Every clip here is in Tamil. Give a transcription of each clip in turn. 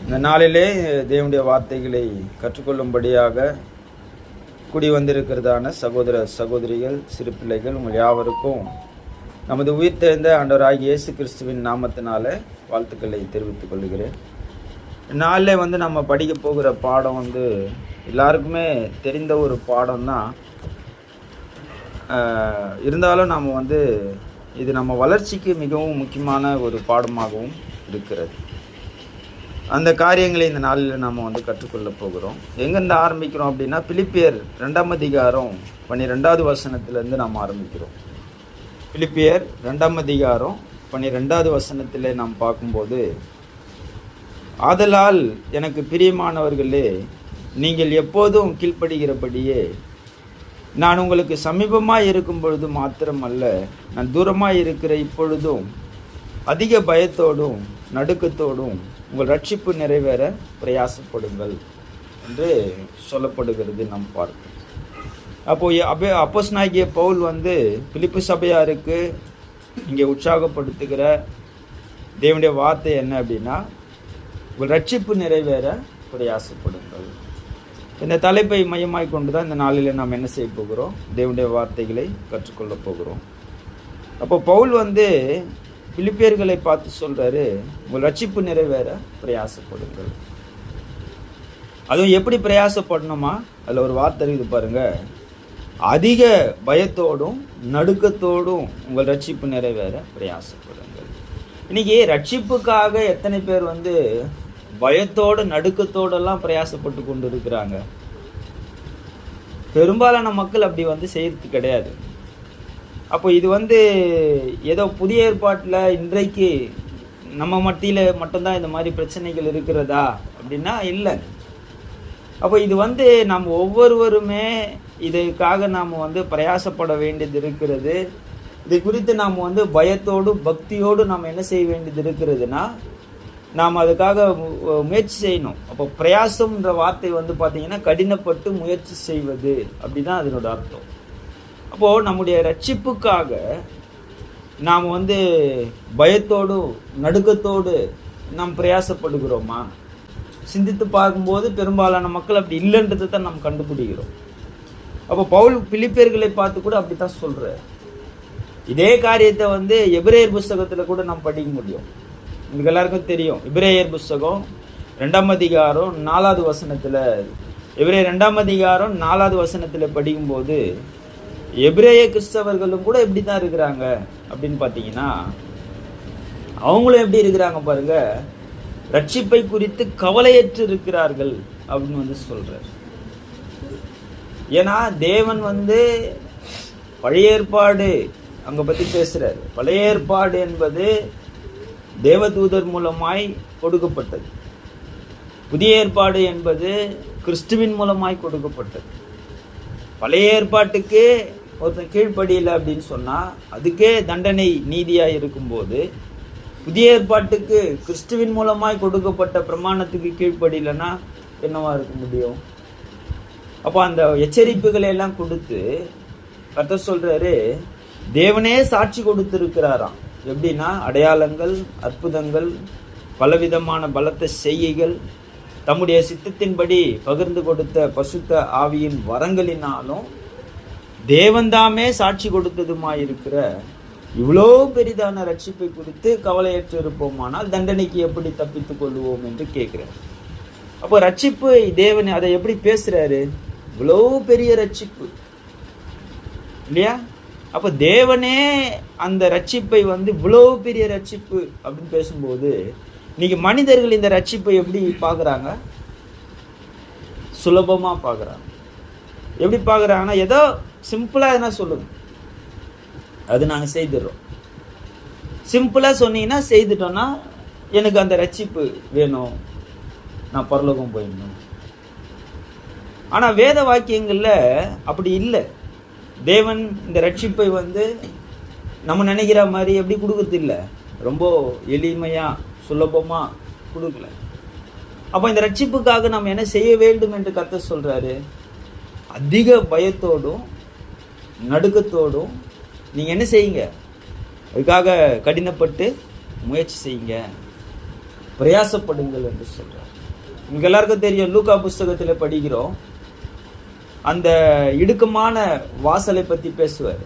இந்த நாளிலே தேவனுடைய வார்த்தைகளை கற்றுக்கொள்ளும்படியாக கூடி வந்திருக்கிறதான சகோதர சகோதரிகள், சிறு பிள்ளைகள், உங்கள் யாவருக்கும் நமது உயிர்த்தெழுந்த ஆண்டவராகிய இயேசு கிறிஸ்துவின் நாமத்தினால வாழ்த்துக்களை தெரிவித்துக் கொள்கிறேன். நாளில் நம்ம படிக்க போகிற பாடம் எல்லாருக்குமே தெரிந்த ஒரு பாடம் தான். இருந்தாலும் நாம் இது நம்ம வளர்ச்சிக்கு மிகவும் முக்கியமான ஒரு பாடமாகவும் இருக்கிறது. அந்த காரியங்களை இந்த நாளில் நாம் கற்றுக்கொள்ள போகிறோம். எங்கேருந்து ஆரம்பிக்கிறோம் அப்படின்னா, பிலிப்பியர் 2ஆம் அதிகாரம் 12வது வசனத்திலேருந்து நாம் ஆரம்பிக்கிறோம். பிலிப்பியர் 2ஆம் அதிகாரம் 12வது வசனத்தில் நாம் பார்க்கும்போது, ஆதலால் எனக்கு பிரியமானவர்களே, நீங்கள் எப்போதும் கீழ்ப்படுகிறபடியே நான் உங்களுக்கு சமீபமாக இருக்கும் பொழுது மாத்திரமல்ல, நான் தூரமாக இருக்கிற இப்பொழுதும் அதிக பயத்தோடும் நடுக்கத்தோடும் உங்கள் ரட்சிப்பு நிறைவேற பிரயாசப்படுங்கள் என்று சொல்லப்படுகிறது நாம் பார்க்கிறோம். அப்போது அப்போஸ்தலனாகிய பவுல் பிலிப்பு சபையாருக்கு இங்கே உற்சாகப்படுத்துகிற தேவனுடைய வார்த்தை என்ன அப்படின்னா, உங்கள் ரட்சிப்பு நிறைவேற பிரயாசப்படுங்கள். இந்த தலைப்பை மையமாய் கொண்டு தான் இந்த நாளில் நாம் என்ன செய்ய போகிறோம், தேவனுடைய வார்த்தைகளை கற்றுக்கொள்ள போகிறோம். அப்போ பவுல் பிலிப்பியர்களை பார்த்து சொல்றாரு, உங்கள் ரட்சிப்பு நிறைவேற பிரயாசப்படுங்கள். அதுவும் எப்படி பிரயாசப்படணுமா, அதில் ஒரு வார்த்தை இருக்குது பாருங்க, அதிக பயத்தோடும் நடுக்கத்தோடும் உங்கள் ரட்சிப்பு நிறைவேற பிரயாசப்படுங்கள். இன்னைக்கு ரட்சிப்புக்காக எத்தனை பேர் பயத்தோடு நடுக்கத்தோடெல்லாம் பிரயாசப்பட்டு கொண்டு இருக்கிறாங்க? பெரும்பாலான மக்கள் அப்படி செய்யறது கிடையாது. அப்போ இது ஏதோ புதிய ஏற்பாட்டில் இன்றைக்கு நம்ம மத்தியில் மட்டும்தான் இந்த மாதிரி பிரச்சனைகள் இருக்கிறதா அப்படின்னா இல்லை. அப்போ இது நம்ம ஒவ்வொருவருமே இதுக்காக நாம் பிரயாசப்பட வேண்டியது இருக்கிறது. இது குறித்து நாம் பயத்தோடு பக்தியோடு நாம் என்ன செய்ய வேண்டியது இருக்கிறதுனா, நாம் அதுக்காக முயற்சி செய்யணும். அப்போ பிரயாசம்ன்ற வார்த்தை பார்த்தீங்கன்னா கடினப்பட்டு முயற்சி செய்வது அப்படிதான் அதனோட அர்த்தம். அப்போது நம்முடைய ரட்சிப்புக்காக நாம் பயத்தோடு நடுக்கத்தோடு நாம் பிரயாசப்படுகிறோமா? சிந்தித்து பார்க்கும்போது பெரும்பாலான மக்கள் அப்படி இல்லைன்றதை தான் நாம் கண்டுபிடிக்கிறோம். அப்போ பவுல் பிலிப்பியர்களை பார்த்து கூட அப்படி தான் சொல்கிறார். இதே காரியத்தை எபிரேயர் புஸ்தகத்தில் கூட நாம் படிக்க முடியும். உங்களுக்கு எல்லாருக்கும் தெரியும், எபிரேயர் புஸ்தகம் 2ஆம் அதிகாரம் 4வது வசனத்தில், எபிரேயர் 2ஆம் அதிகாரம் 4வது வசனத்தில் படிக்கும்போது, எபிரேய கிறிஸ்தவர்களும் கூட எப்படி தான் இருக்கிறாங்க அப்படின்னு பார்த்தீங்கன்னா, அவங்களும் எப்படி இருக்கிறாங்க பாருங்க, ரட்சிப்பை குறித்து கவலையற்று இருக்கிறார்கள் அப்படின்னு சொல்றார். ஏன்னா தேவன் பழைய ஏற்பாடு அங்க பத்தி பேசுறாரு. பழைய ஏற்பாடு என்பது தேவதூதர் மூலமாய் கொடுக்கப்பட்டது. புதிய ஏற்பாடு என்பது கிறிஸ்துவின் மூலமாய் கொடுக்கப்பட்டது. பழைய ஏற்பாட்டுக்கு ஒருத்தன் கீழ்ப்படியலை அப்படின்னு சொன்னா அதுக்கே தண்டனை நீதியா இருக்கும்போது, புதிய ஏற்பாட்டுக்கு கிறிஸ்துவின் மூலமாய் கொடுக்கப்பட்ட பிரமாணத்துக்கு கீழ்ப்படியலைன்னா என்னவா இருக்க முடியும்? அப்போ அந்த எச்சரிப்புகளை எல்லாம் கொடுத்து கர்த்தர் சொல்றாரு, தேவனே சாட்சி கொடுத்திருக்கிறாராம். எப்படின்னா, அடையாளங்கள், அற்புதங்கள், பலவிதமான பலத்த செய்கைகள், தம்முடைய சித்தத்தின்படி பகிர்ந்து கொடுத்த பசுத்த ஆவியின் வரங்களினாலும் தேவன்தாமே சாட்சி கொடுத்ததுமாயிருக்கிற இவ்வளோ பெரிதான ரட்சிப்பை குறித்து கவலையற்று இருப்போமானால் தண்டனைக்கு எப்படி தப்பித்துக் கொள்வோம் என்று கேட்கிறார். அப்போ ரட்சிப்பு தேவன் அதை எப்படி பேசுறாரு, இவ்வளோ பெரிய ரட்சிப்பு இல்லையா? அப்போ தேவனே அந்த ரட்சிப்பை இவ்வளோ பெரிய ரட்சிப்பு அப்படின்னு பேசும்போது, இன்னைக்கு மனிதர்கள் இந்த ரட்சிப்பை எப்படி பார்க்குறாங்க? சுலபமாக பார்க்குறாங்க. எப்படி பார்க்குறாங்கன்னா, ஏதோ சிம்பிளாக என்ன சொல்லுங்க, அது நாங்கள் செய்துடுறோம். சிம்பிளாக சொன்னீங்கன்னா செய்துட்டோன்னா எனக்கு அந்த ரட்சிப்பு வேணும், நான் பரலோகம் போயிடணும். ஆனால் வேத வாக்கியங்களில் அப்படி இல்லை. தேவன் இந்த ரட்சிப்பை நம்ம நினைக்கிற மாதிரி எப்படி கொடுக்கறது இல்லை, ரொம்ப எளிமையாக சுலபமாக கொடுக்கல. அப்போ இந்த ரட்சிப்புக்காக நம்ம என்ன செய்ய வேண்டும் என்று கர்த்தர் சொல்கிறாரு, அதிக பயத்தோடும் நடுக்கத்தோடும் நீங்கள் என்ன செய்யுங்க, அதுக்காக கடினப்பட்டு முயற்சி செய்யுங்க. பிரயாசப்படுங்கள் என்று சொல்றார். உங்களுக்கு எல்லாருக்கும் தெரியும், லூக்கா புஸ்தகத்தில் படிக்கிறோம், அந்த இடுக்கமான வாசலை பற்றி பேசுவார்.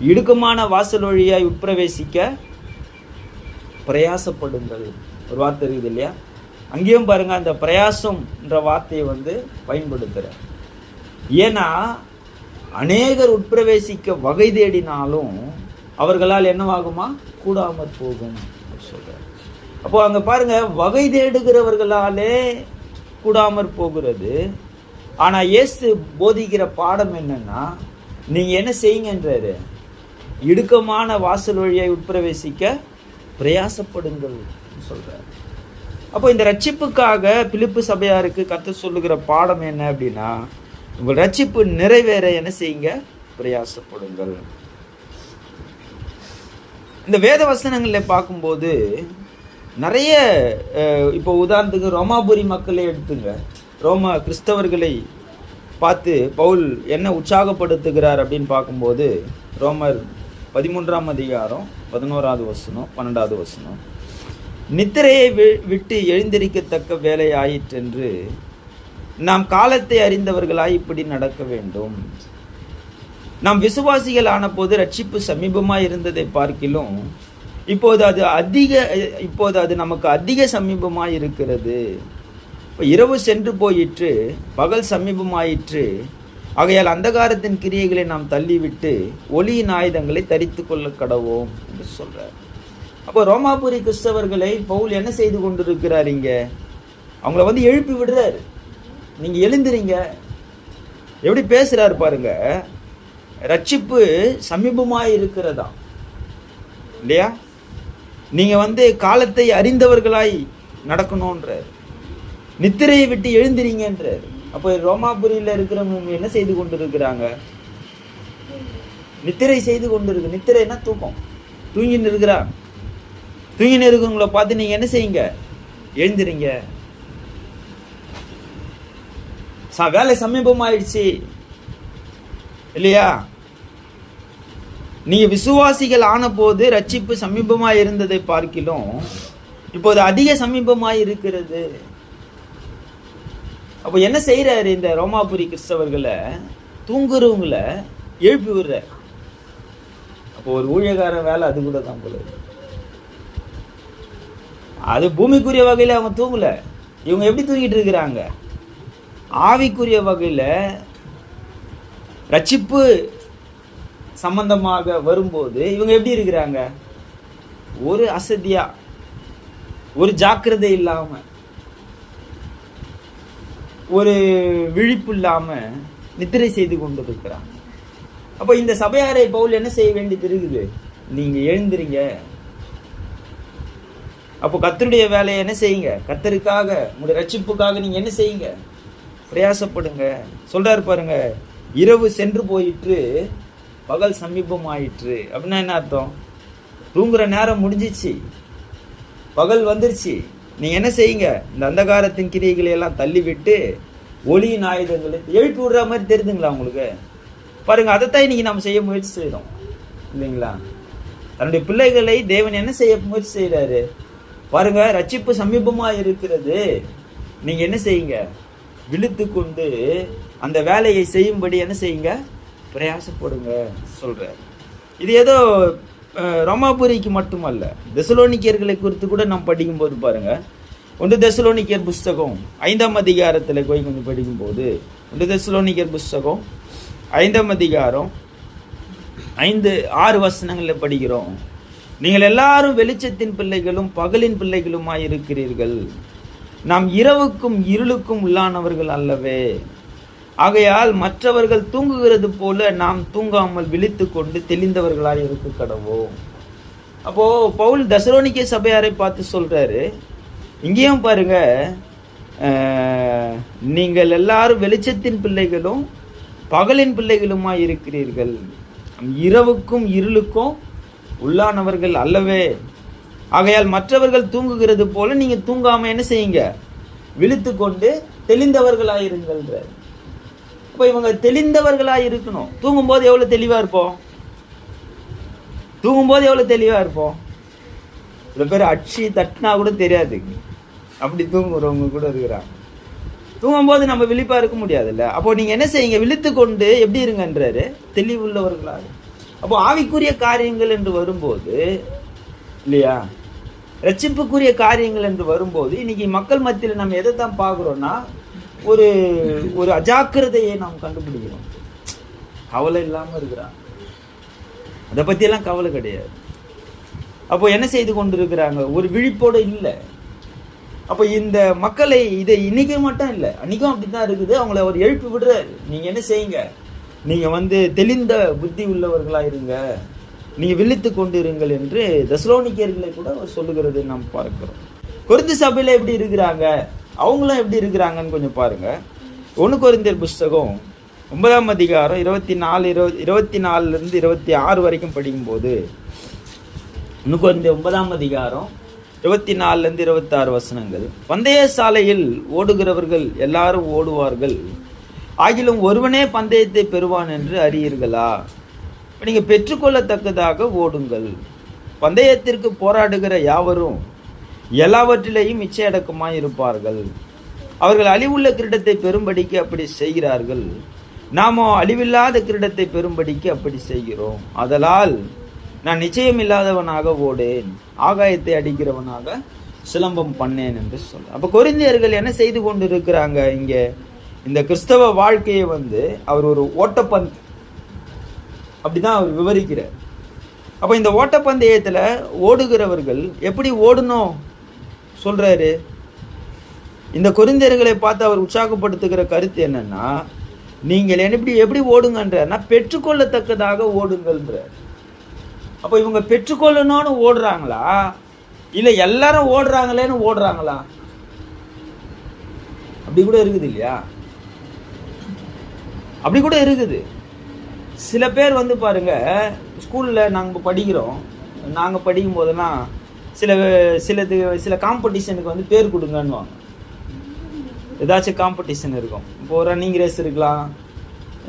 இடுக்கமான வாசல் வழியாய் உட்பிரவேசிக்க பிரயாசப்படுங்கள் ஒரு வார்த்தை இருக்குது இல்லையா? அங்கேயும் பாருங்க, அந்த பிரயாசம்ன்ற வார்த்தையை பயன்படுத்துகிறார். ஏன்னா அநேகர் உட்பிரவேசிக்க வகை தேடினாலும் அவர்களால் என்னவாகுமா? கூடாமற் போகும் சொல்றார். அப்போ அங்க பாருங்க, வகை தேடுகிறவர்களாலே கூடாமற் போகிறது. ஆனா இயேசு போதிக்கிற பாடம் என்னன்னா, நீங்க என்ன செய்யுங்கன்றாரு? இடுக்கமான வாசல் வழியாய் உட்பிரவேசிக்க பிரயாசப்படுங்கள் சொல்றாரு. அப்போ இந்த ரட்சிப்புக்காக பிலிப்பு சபையாருக்கு கர்த்தர் சொல்லுகிற பாடம் என்ன அப்படின்னா, உங்கள் ரட்சிப்பு நிறைவேற என்ன செய்யுங்க? பிரயாசப்படுங்கள். இந்த வேத வசனங்களில் பார்க்கும்போது நிறைய, இப்போ உதாரணத்துக்கு ரோமாபுரி மக்களை எடுத்துங்க. ரோம கிறிஸ்தவர்களை பார்த்து பவுல் என்ன உற்சாகப்படுத்துகிறார் அப்படின்னு பார்க்கும்போது, ரோமர் 13ஆம் அதிகாரம் 11வது வசனம் 12வது வசனம், நித்திரையை விட்டு எழுந்திருக்கத்தக்க வேலை ஆயிற்றென்று நாம் காலத்தை அறிந்தவர்களாய் இப்படி நடக்க வேண்டும். நாம் விசுவாசிகள் ஆன போது ரட்சிப்பு சமீபமாய் இருந்ததை பார்க்கிலும் இப்போது அது நமக்கு அதிக சமீபமாய் இருக்கிறது. இரவு சென்று போயிற்று, பகல் சமீபமாயிற்று. ஆகையால் அந்தகாரத்தின் கிரியைகளை நாம் தள்ளிவிட்டு ஒளியின் ஆயுதங்களை தரித்து கொள்ள கடவோம் என்று சொல்றார். அப்போ ரோமாபுரி கிறிஸ்தவர்களை பவுல் என்ன செய்து கொண்டிருக்கிறார்? இங்க அவங்கள எழுப்பி விடுறாரு. நீங்க எழுந்துறீங்க. எப்படி பேசுறாரு பாருங்க, ரட்சிப்பு சமீபமாய் இருக்கிறதா இல்லையா? நீங்க காலத்தை அறிந்தவர்களாய் நடக்கணும்ன்றார். நித்திரையை விட்டு எழுந்திரீங்கன்றார். அப்போ ரோமாபுரியில் இருக்கிறவங்க என்ன செய்து கொண்டு இருக்கிறாங்க? நித்திரை செய்து கொண்டு இருக்கு. நித்திரைன்னா தூக்கம். தூங்கின்னு இருக்கிறாங்க. தூங்கின்னு இருக்கிறவங்கள பார்த்து நீங்க என்ன செய்யுங்க? எழுந்திரீங்க. வேலை சமீபமாயிடுச்சு இல்லையா? நீங்க விசுவாசிகள் ஆன போது ரட்சிப்பு சமீபமாய் இருந்ததை பார்க்கிலும் இப்போது அதிக சமீபமாய் இருக்கிறது. அப்போ என்ன செய்யறாரு? இந்த ரோமாபுரி கிறிஸ்தவர்களை, தூங்குறவங்களை எழுப்பி விடுறாரு. அப்போ ஒரு ஊழியக்கார வேலை அது கூட தான் போல. அது பூமிக்குரிய வகையில அவங்க தூங்கல. இவங்க எப்படி தூங்கிட்டு இருக்கிறாங்க? ஆவிக்குரிய வகையில ரட்சிப்பு சம்பந்தமாக வரும்போது இவங்க எப்படி இருக்கிறாங்க? ஒரு அசதியா, ஒரு ஜாக்கிரதை இல்லாம, ஒரு விழிப்பு இல்லாம நித்திரை செய்து கொண்டு இருக்கிறாங்க. அப்போ இந்த சபையாரை பவுல் என்ன செய்ய வேண்டியது இருக்குது? நீங்க எழுந்திரீங்க. அப்போ கர்த்தருடைய வேலையை என்ன செய்யுங்க? கர்த்தருக்காக, உங்களுடைய ரட்சிப்புக்காக நீங்க என்ன செய்யுங்க? பிரயாசப்படுங்க சொல்றாரு பாருங்க. இரவு சென்று போயிற்று, பகல் சமீபம் ஆயிற்று. அப்படின்னா என்ன அர்த்தம்? தூங்குற நேரம் முடிஞ்சிச்சு, பகல் வந்துருச்சு. நீங்க என்ன செய்யுங்க? இந்த அந்தகாரத்தின் கிரியைகளை எல்லாம் தள்ளி விட்டு ஒளியின் ஆயுதங்களை எழுப்பி விடுற மாதிரி தெரியுதுங்களா உங்களுக்கு? பாருங்க, அதைத்தான் இன்னைக்கு நம்ம செய்ய முயற்சி செய்யறோம் இல்லைங்களா? தன்னுடைய பிள்ளைகளை தேவன் என்ன செய்ய முயற்சி செய்யறாரு பாருங்க. ரட்சிப்பு சமீபமா இருக்கிறது. நீங்க என்ன செய்யுங்க? விழித்து கொண்டு அந்த வேலையை செய்யும்படி என்ன செய்யுங்க? பிரயாசப்படுங்க சொல்ற. இது ஏதோ ரோமாபுரிக்கு மட்டுமல்ல, தெசலோனிக்கேயர்களை குறித்து கூட நாம் படிக்கும்போது பாருங்க. 1 தெசலோனிக்கேயர் புஸ்தகம் 5ஆம் அதிகாரத்தில் போய் கொஞ்சம் படிக்கும்போது, 1 தெசலோனிக்கேயர் புஸ்தகம் 5ஆம் அதிகாரம் 5-6 வசனங்களில் படிக்கிறோம். நீங்கள் எல்லாரும் வெளிச்சத்தின் பிள்ளைகளும் பகலின் பிள்ளைகளுமாய் இருக்கிறீர்கள். நாம் இரவுக்கும் இருளுக்கும் உள்ளானவர்கள் அல்லவே. ஆகையால் மற்றவர்கள் தூங்குகிறது போல நாம் தூங்காமல் விழித்து கொண்டு தெளிந்தவர்களாய் இருக்க கடவோம். அப்போ பவுல் தெசலோனிக்கே சபையாரை பார்த்து சொல்றாரு, இங்கேயும் பாருங்க, நீங்கள் எல்லாரும் வெளிச்சத்தின் பிள்ளைகளும் பகலின் பிள்ளைகளுமாய் இருக்கிறீர்கள். இரவுக்கும் இருளுக்கும் உள்ளானவர்கள் அல்லவே. ஆகையால் மற்றவர்கள் தூங்குகிறது போல நீங்க தூங்காம என்ன செய்யுங்க? விழித்து கொண்டு தெளிந்தவர்களாயிருங்கள். அப்ப இவங்க தெளிந்தவர்களாய் இருக்கணும். தூங்கும்போது எவ்வளவு தெளிவா இருப்போம்? தூங்கும்போது எவ்வளவு தெளிவா இருப்போம்? சில பேர் அடிச்சு தட்டினா கூட தெரியாது, அப்படி தூங்குறவங்க கூட இருக்கிறாங்க. தூங்கும்போது நம்ம விழிப்பா இருக்க முடியாதுல்ல. அப்போ நீங்க என்ன செய்யுங்க, விழித்து கொண்டு எப்படி இருங்கன்றாரு, தெளிவுள்ளவர்களாக. அப்போ ஆவிக்குரிய காரியங்கள் என்று வரும்போது இல்லையா, ரட்சிப்புக்குரிய காரியங்கள் என்று வரும்போது இன்னைக்கு மக்கள் மத்தியில் நம்ம எதை தான் பார்க்குறோம்னா, ஒரு ஒரு அஜாக்கிரதையை நாம் கண்டுபிடிக்கிறோம். கவலை இல்லாமல் இருக்கிறாங்க, அதை பற்றியெல்லாம் கவலை கிடையாது. அப்போ என்ன செய்து கொண்டு இருக்கிறாங்க, ஒரு விழிப்போடு இல்லை. அப்போ இந்த மக்களை இதை இன்னைக்கு மட்டும் இல்லை, அன்னைக்கும் அப்படித்தான் இருக்குது. அவங்கள அவர் எழுப்பி விடுறாரு, நீங்க என்ன செய்யுங்க, நீங்க தெளிந்த புத்தி உள்ளவர்களா இருங்க, நீங்க விழித்து கொண்டு இருங்கள் என்று தெசலோனிக்கேயர்களை கூட அவர் சொல்லுகிறதை நாம் பார்க்கிறோம். கொரிந்து சபையில எப்படி இருக்கிறாங்க, அவங்களும் எப்படி இருக்கிறாங்கன்னு கொஞ்சம் பாருங்க. 1 கொரிந்தியர் புஸ்தகம் 9ஆம் அதிகாரம் 24 26 வரைக்கும் படிக்கும்போது, 1 கொரிந்தியர் 9ஆம் அதிகாரம் 24 26 வசனங்கள். பந்தய சாலையில் ஓடுகிறவர்கள் எல்லாரும் ஓடுவார்கள், ஆகிலும் ஒருவனே பந்தயத்தை பெறுவான் என்று அறியீர்களா? நீங்க பெற்றுக்கொள்ளத்தக்கதாக ஓடுங்கள். பந்தயத்திற்கு போராடுகிற யாவரும் எல்லாவற்றிலேயும் இச்சையடக்கமாய் இருப்பார்கள். அவர்கள் அழிவுள்ள கிரீடத்தை பெறும்படிக்கு அப்படி செய்கிறார்கள், நாமோ அழிவில்லாத கிரீடத்தை பெறும்படிக்கு அப்படி செய்கிறோம். அதலால் நான் நிச்சயம் இல்லாதவனாக ஓடேன், ஆகாயத்தை அடிக்கிறவனாக சிலம்பம் பண்ணேன் என்று சொல்ல. அப்ப கொரிந்தியர்கள் என்ன செய்து கொண்டு இருக்கிறாங்க, இங்க இந்த கிறிஸ்தவ வாழ்க்கையை அவர் ஒரு ஓட்டப்பந்து அப்படிதான் அவர் விவரிக்கிறார். அப்ப இந்த ஓட்டப்பந்தயத்துல ஓடுகிறவர்கள் எப்படி ஓடணும் சொல்றாரு. இந்த கொரிந்தியர்களை பார்த்து அவர் உற்சாகப்படுத்துகிற கருத்து என்னன்னா, நீங்கள் எப்படி ஓடுங்கன்றார்னா, பெற்றுக்கொள்ளத்தக்கதாக ஓடுங்கள்ன்றார். அப்போ இவங்க பெற்றுக்கொள்ளணும்னு ஓடுறாங்களா, இல்லை எல்லாரும் ஓடுறாங்களேன்னு ஓடுறாங்களா? அப்படி கூட இருக்குது இல்லையா, அப்படி கூட இருக்குது. சில பேர் பாருங்க, ஸ்கூலில் நாங்கள் படிக்கிறோம், நாங்கள் படிக்கும் போதெல்லாம் சில காம்படிஷனுக்கு பேர் கொடுங்கன்னுவாங்க. ஏதாச்சும் காம்படிஷன் இருக்கும். இப்போ ரன்னிங் ரேஸ் இருக்கலாம்,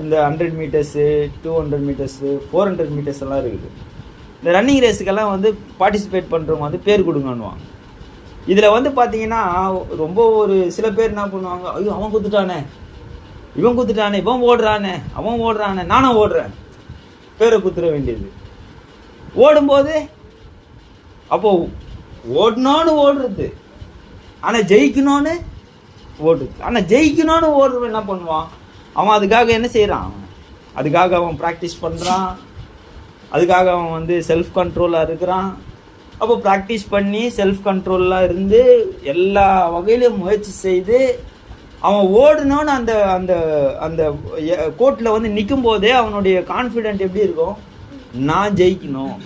இந்த 100 மீட்டர்ஸு, 200 மீட்டர்ஸு, 400 மீட்டர்ஸ் எல்லாம் இருக்குது. இந்த ரன்னிங் ரேஸுக்கெல்லாம் பார்ட்டிசிபேட் பண்ணுறவங்க பேர் கொடுங்கன்னுவாங்க. இதில் பார்த்தீங்கன்னா ரொம்ப ஒரு சில பேர் என்ன பண்ணுவாங்க, ஐயோ அவன் குத்துட்டானே, இவன் குத்துட்டானே, இவன் ஓடுறானே, அவன் ஓடுறானே, நானும் ஓடுறேன், பேரை குத்துற வேண்டியது. ஓடும்போது அப்போ ஓடணும்னு ஓடுறது, ஆனால் ஜெயிக்கணும்னு ஓடுது. ஆனால் ஜெயிக்கணும்னு ஓடுறவன் என்ன பண்ணுவான், அவன் அதுக்காக என்ன செய்கிறான், அதுக்காக அவன் ப்ராக்டிஸ் பண்ணுறான், அதுக்காக அவன் செல்ஃப் கண்ட்ரோலாக இருக்கிறான். அப்போ ப்ராக்டிஸ் பண்ணி செல்ஃப் கண்ட்ரோலாக இருந்து எல்லா வகையிலும் முயற்சி செய்து அவன் ஓடணும்னு அந்த அந்த அந்த கோர்ட்டில் நிற்கும் போதே அவனுடைய கான்ஃபிடென்ட் எப்படி இருக்கும், நான் ஜெயிக்கணும்,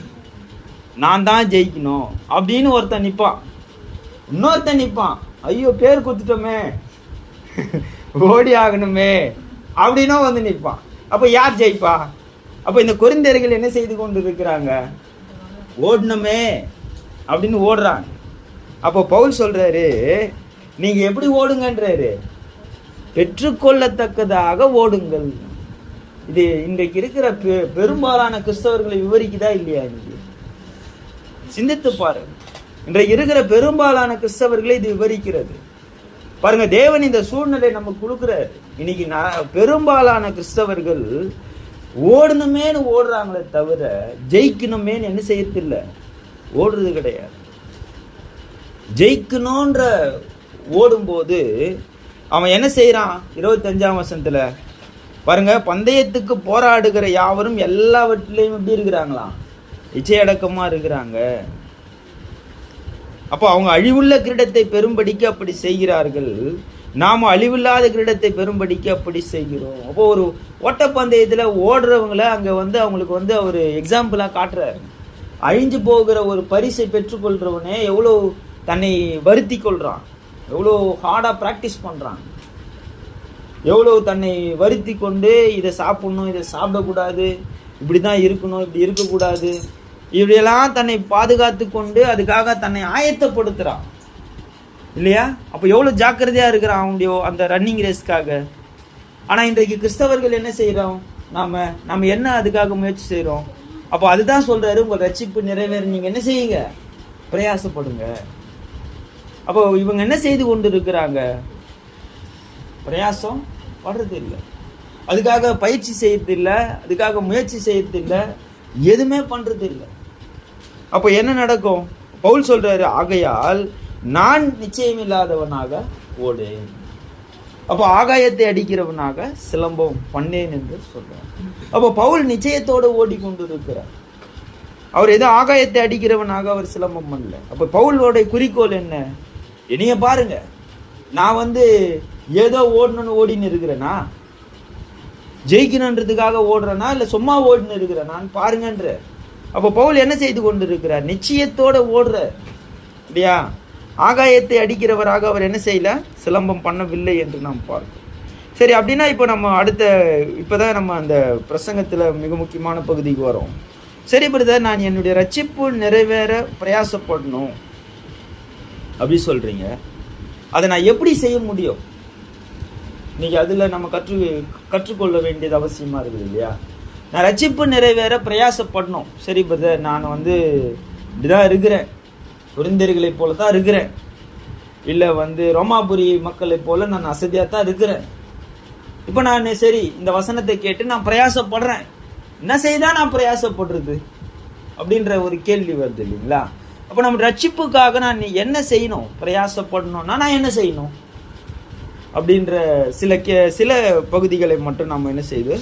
நான் தான் ஜெயிக்கணும் அப்படின்னு ஒருத்தன் நிற்பான். இன்னொருத்தன் நிற்பான், ஐயோ பேர் கொடுத்துட்டோமே, ஓடி ஆகணுமே அப்படின்னா நிற்பான். அப்போ யார் ஜெயிப்பா? அப்போ இந்த கொரிந்தியர்கள் என்ன செய்து கொண்டு இருக்கிறாங்க, ஓடணுமே அப்படின்னு ஓடுறாங்க. அப்போ பவுல் சொல்றாரு, நீங்க எப்படி ஓடுங்கன்றாரு, பெற்றுக்கொள்ளத்தக்கதாக ஓடுங்கள். இது இன்றைக்கு இருக்கிற பெரும்பாலான கிறிஸ்தவர்களை விவரிக்குதா இல்லையா? இன்னைக்கு சிந்தித்து பாருங்க, இன்றைக்கு இருக்கிற பெரும்பாலான கிறிஸ்தவர்களை இது விவரிக்கிறது. பாருங்க, தேவன் இந்த சூழ்நிலை நமக்கு கொடுக்கிறார். இன்னைக்கு பெரும்பாலான கிறிஸ்தவர்கள் ஓடணுமேனு ஓடுறாங்களே தவிர ஜெயிக்கணுமேனு என்ன செய்யறதில்லை, ஓடுறது கிடையாது. ஜெயிக்கணும்ன்ற ஓடும்போது அவன் என்ன செய்யறான், 25ஆம் வசனத்துல பாருங்க, பந்தயத்துக்கு போராடுகிற யாவரும் எல்லாவற்றிலையும் எப்படி இருக்கிறாங்களாம், இச்சையடக்கமா இருக்கிறாங்க. அப்போ அவங்க அழிவுள்ள கிரீடத்தை பெரும்படிக்கு அப்படி செய்கிறார்கள், நாம அழிவில்லாத கிரீடத்தை பெரும்படிக்கு அப்படி செய்கிறோம். அப்போ ஒரு ஓட்டப்பந்தயத்துல ஓடுறவங்கள அங்க அவங்களுக்கு அவர் எக்ஸாம்பிளா காட்டுறாரு. அழிஞ்சு போகிற ஒரு பரிசை பெற்றுக்கொள்றவனே எவ்வளோ தன்னை வருத்தி கொள்றான், எவ்வளோ ஹார்டா ப்ராக்டிஸ் பண்றான், எவ்வளோ தன்னை வருத்தி கொண்டு இதை சாப்பிடணும், இதை சாப்பிடக்கூடாது, இப்படிதான் இருக்கணும், இப்படி இருக்கக்கூடாது, இப்படியெல்லாம் தன்னை பாதுகாத்து கொண்டு அதுக்காக தன்னை ஆயத்தப்படுத்துறான் இல்லையா? அப்போ எவ்வளோ ஜாக்கிரதையா இருக்கிறான் அவனுடைய அந்த ரன்னிங் ரேஸ்க்காக. ஆனால் இன்றைக்கு கிறிஸ்தவர்கள் என்ன செய்கிறோம், நம்ம என்ன அதுக்காக முயற்சி செய்கிறோம்? அப்போ அதுதான் சொல்றாரு, உங்கள் ரட்சிப்பு நிறைவேற நீங்கள் என்ன செய்யுங்க, பிரயாசப்படுங்க. அப்போ இவங்க என்ன செய்து கொண்டு இருக்கிறாங்க? பிரயாசம் படுறது இல்லை, அதுக்காக பயிற்சி செய்யறது இல்லை, அதுக்காக முயற்சி செய்யறது இல்லை, எதுவுமே பண்றது இல்லை. அப்போ என்ன நடக்கும்? பவுல் சொல்றாரு, ஆகையால் நான் நிச்சயம் இல்லாதவனாக ஓடேன். அப்போ ஆகாயத்தை அடிக்கிறவனாக சிலம்பம் பண்ணேன் என்று சொல்றார். அப்போ பவுல் நிச்சயத்தோடு ஓடிக்கொண்டு இருக்கிறார். அவர் ஏதோ ஆகாயத்தை அடிக்கிறவனாக அவர் சிலம்பம் பண்ணல. அப்போ பவுலோட குறிக்கோள் என்ன? என்னைய பாருங்க, நான் ஏதோ ஓடணும்னு ஓடின்னு இருக்கிறேனா, ஜெயிக்கணுன்றதுக்காக ஓடுறேனா, இல்லை சும்மா ஓடின்னு இருக்கிறேனான்னு பாருங்கன்ற. அப்போ பவுல் என்ன செய்து கொண்டு இருக்கிறார்? நிச்சயத்தோட ஓடுற இல்லையா? ஆகாயத்தை அடிக்கிறவராக அவர் என்ன செய்யல? சிலம்பம் பண்ணவில்லை என்று நாம் பார்க்கிறோம். சரி, அப்படின்னா இப்போ நம்ம இப்போதான் நம்ம அந்த பிரசங்கத்தில் மிக முக்கியமான பகுதிக்கு வரோம். சரி பிரதர், நான் என்னுடைய ரட்சிப்பு நிறைவேற பிரயாசப்படணும் அப்படி சொல்றீங்க, அதை நான் எப்படி செய்ய முடியும்? இன்னைக்கு அதில் நம்ம கற்றுக்கொள்ள வேண்டியது அவசியமா இருக்குது இல்லையா? நான் ரட்சிப்பு நிறைவேற பிரயாசப்படணும். சரி பிரதர், நான் இப்படிதான் இருக்கிறேன், கொரிந்தியர்களை போல தான் இருக்கிறேன், இல்லை ரோமாபுரி மக்களை போல நான் அசதியாக தான் இருக்கிறேன். இப்போ நான் சரி இந்த வசனத்தை கேட்டு நான் பிரயாசப்படுறேன், என்ன செய்தா நான் பிரயாசப்படுறது அப்படின்ற ஒரு கேள்வி வருது இல்லைங்களா? அப்போ நம்ம ரட்சிப்புக்காக நான் என்ன செய்யணும்? பிரயாசப்படணும்னா நான் என்ன செய்யணும் அப்படின்ற சில பகுதிகளை மட்டும் நம்ம என்ன செய்து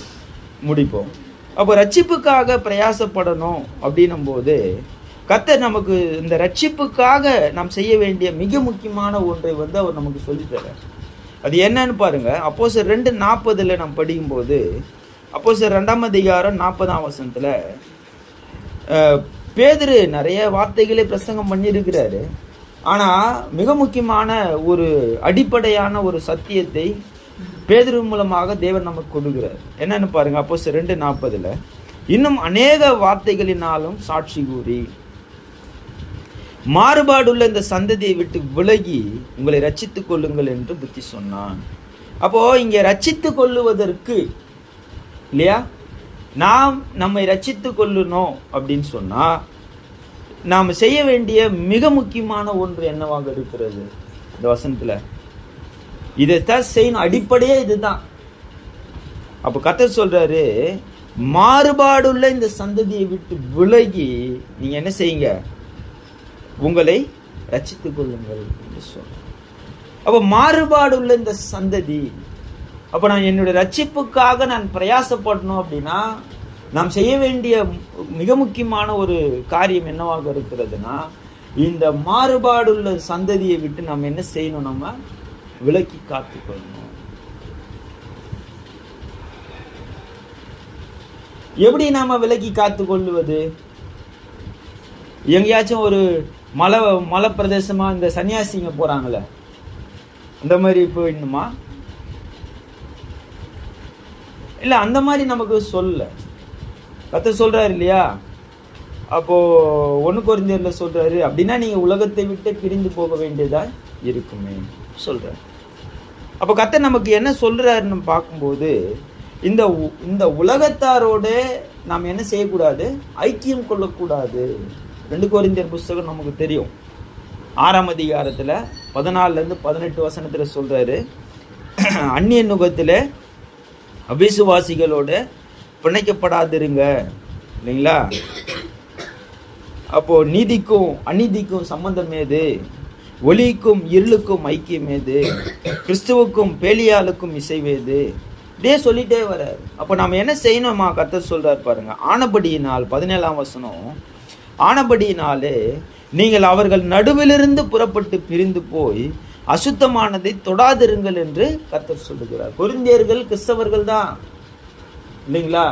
முடிப்போம். அப்போ ரட்சிப்புக்காக பிரயாசப்படணும் அப்படின்னும் போது கர்த்தர் நமக்கு இந்த ரட்சிப்புக்காக நாம் செய்ய வேண்டிய மிக முக்கியமான ஒன்றை அவர் நமக்கு சொல்லித்தரார். அது என்னன்னு பாருங்க. அப்போஸ்தலர் 2:40 நாம் படிக்கும்போது, அப்போஸ்தலர் 2ஆம் அதிகாரம் 40ஆம் வசனத்துல பேதுரு நிறைய வார்த்தைகளை பிரசங்கம் பண்ணியிருக்கிறாரு. ஆனா மிக முக்கியமான ஒரு அடிப்படையான ஒரு சத்தியத்தை பேதுரு மூலமாக தேவன் நமக்கு கொடுக்கிறார். என்னன்னு பாருங்க. அப்போஸ்தலர் 2:40 இன்னும் அநேக வார்த்தைகளினாலும் சாட்சி கூறி மாறுபாடுள்ள இந்த சந்ததியை விட்டு விலகி உங்களை ரட்சித்துக் கொள்ளுங்கள் என்று புத்தி சொன்னான். அப்போ இங்க ரட்சித்துக் கொள்ளுவதற்கு இல்லையா, நாம் நம்மை ரட்சித்துக் கொள்ளணும் அப்படின்னு சொன்னா நாம் செய்ய வேண்டிய மிக முக்கியமான ஒன்று என்னவாக இருக்கிறது? இந்த வசனத்துல இதைத்தான் செய்யணும், அடிப்படையே இதுதான். அப்ப கர்த்தர் சொல்றாரு, மாறுபாடுள்ள இந்த சந்ததியை விட்டு விலகி நீங்க என்ன செய்யுங்க? உங்களை ரட்சித்துக் கொள்ளுங்கள் என்று சொல்ற. அப்ப மாறுபாடுள்ள இந்த சந்ததி, அப்ப நான் என்னுடைய ரட்சிப்புக்காக நான் பிரயாசப்படணும் அப்படின்னா நாம் செய்ய வேண்டிய மிக முக்கியமான ஒரு காரியம் என்னவாக இருக்கிறதுனா, இந்த மாறுபாடுள்ள சந்ததியை விட்டு நம்ம என்ன செய்யணும்? நம்ம விலக்கி காத்துக்கொள்ளணும். எப்படி நாம விலக்கி காத்து கொள்ளுவது? எங்கேயாச்சும் ஒரு மலை பிரதேசமா இந்த சன்னியாசிங்க போறாங்களே, அந்த மாதிரி போயிடணுமா? இல்ல, அந்த மாதிரி நமக்கு சொல்ல கர்த்தர் சொல்றாரு இல்லையா? அப்போ 1 கொரிந்தியர்ல சொல்றாரு, அப்படின்னா நீங்க உலகத்தை விட்டு பிரிந்து போக வேண்டியதா இருக்குமே சொல்றாரு. அப்போ கர்த்தர் நமக்கு என்ன சொல்றாருன்னு பார்க்கும்போது, இந்த உலகத்தாரோட நாம் என்ன செய்யக்கூடாது? ஐக்கியம் கொள்ளக்கூடாது. 2 கொரிந்தியர் புஸ்தகம் நமக்கு தெரியும். 6ஆம் அதிகாரத்துல 14 18 வசனத்துல சொல்றாரு, அந்நிய நுகத்துல அவிசுவாசிகளோட பிணைக்கப்படாதிருங்க இல்லைங்களா? அப்போ நீதிக்கும் அநீதிக்கும் சம்பந்தம் ஏது? ஒளிக்கும் இருளுக்கும் ஐக்கியம் ஏது? கிறிஸ்துவுக்கும் பேலியாளுக்கும் இசைவேது? இப்படியே சொல்லிட்டே வர்றாரு. அப்போ நாம என்ன செய்யணுமா? கர்த்தர் சொல்றாரு பாருங்க. ஆனபடியினால் 17ஆம் வசனம், ஆனபடியினாலே நீங்கள் அவர்கள் நடுவிலிருந்து புறப்பட்டு பிரிந்து போய் அசுத்தமானதை தொடாதிருங்கள் என்று கர்த்தர் சொல்லுகிறார். கொரிந்தியர்கள் கிறிஸ்தவர்கள் தான் இல்லைங்களா?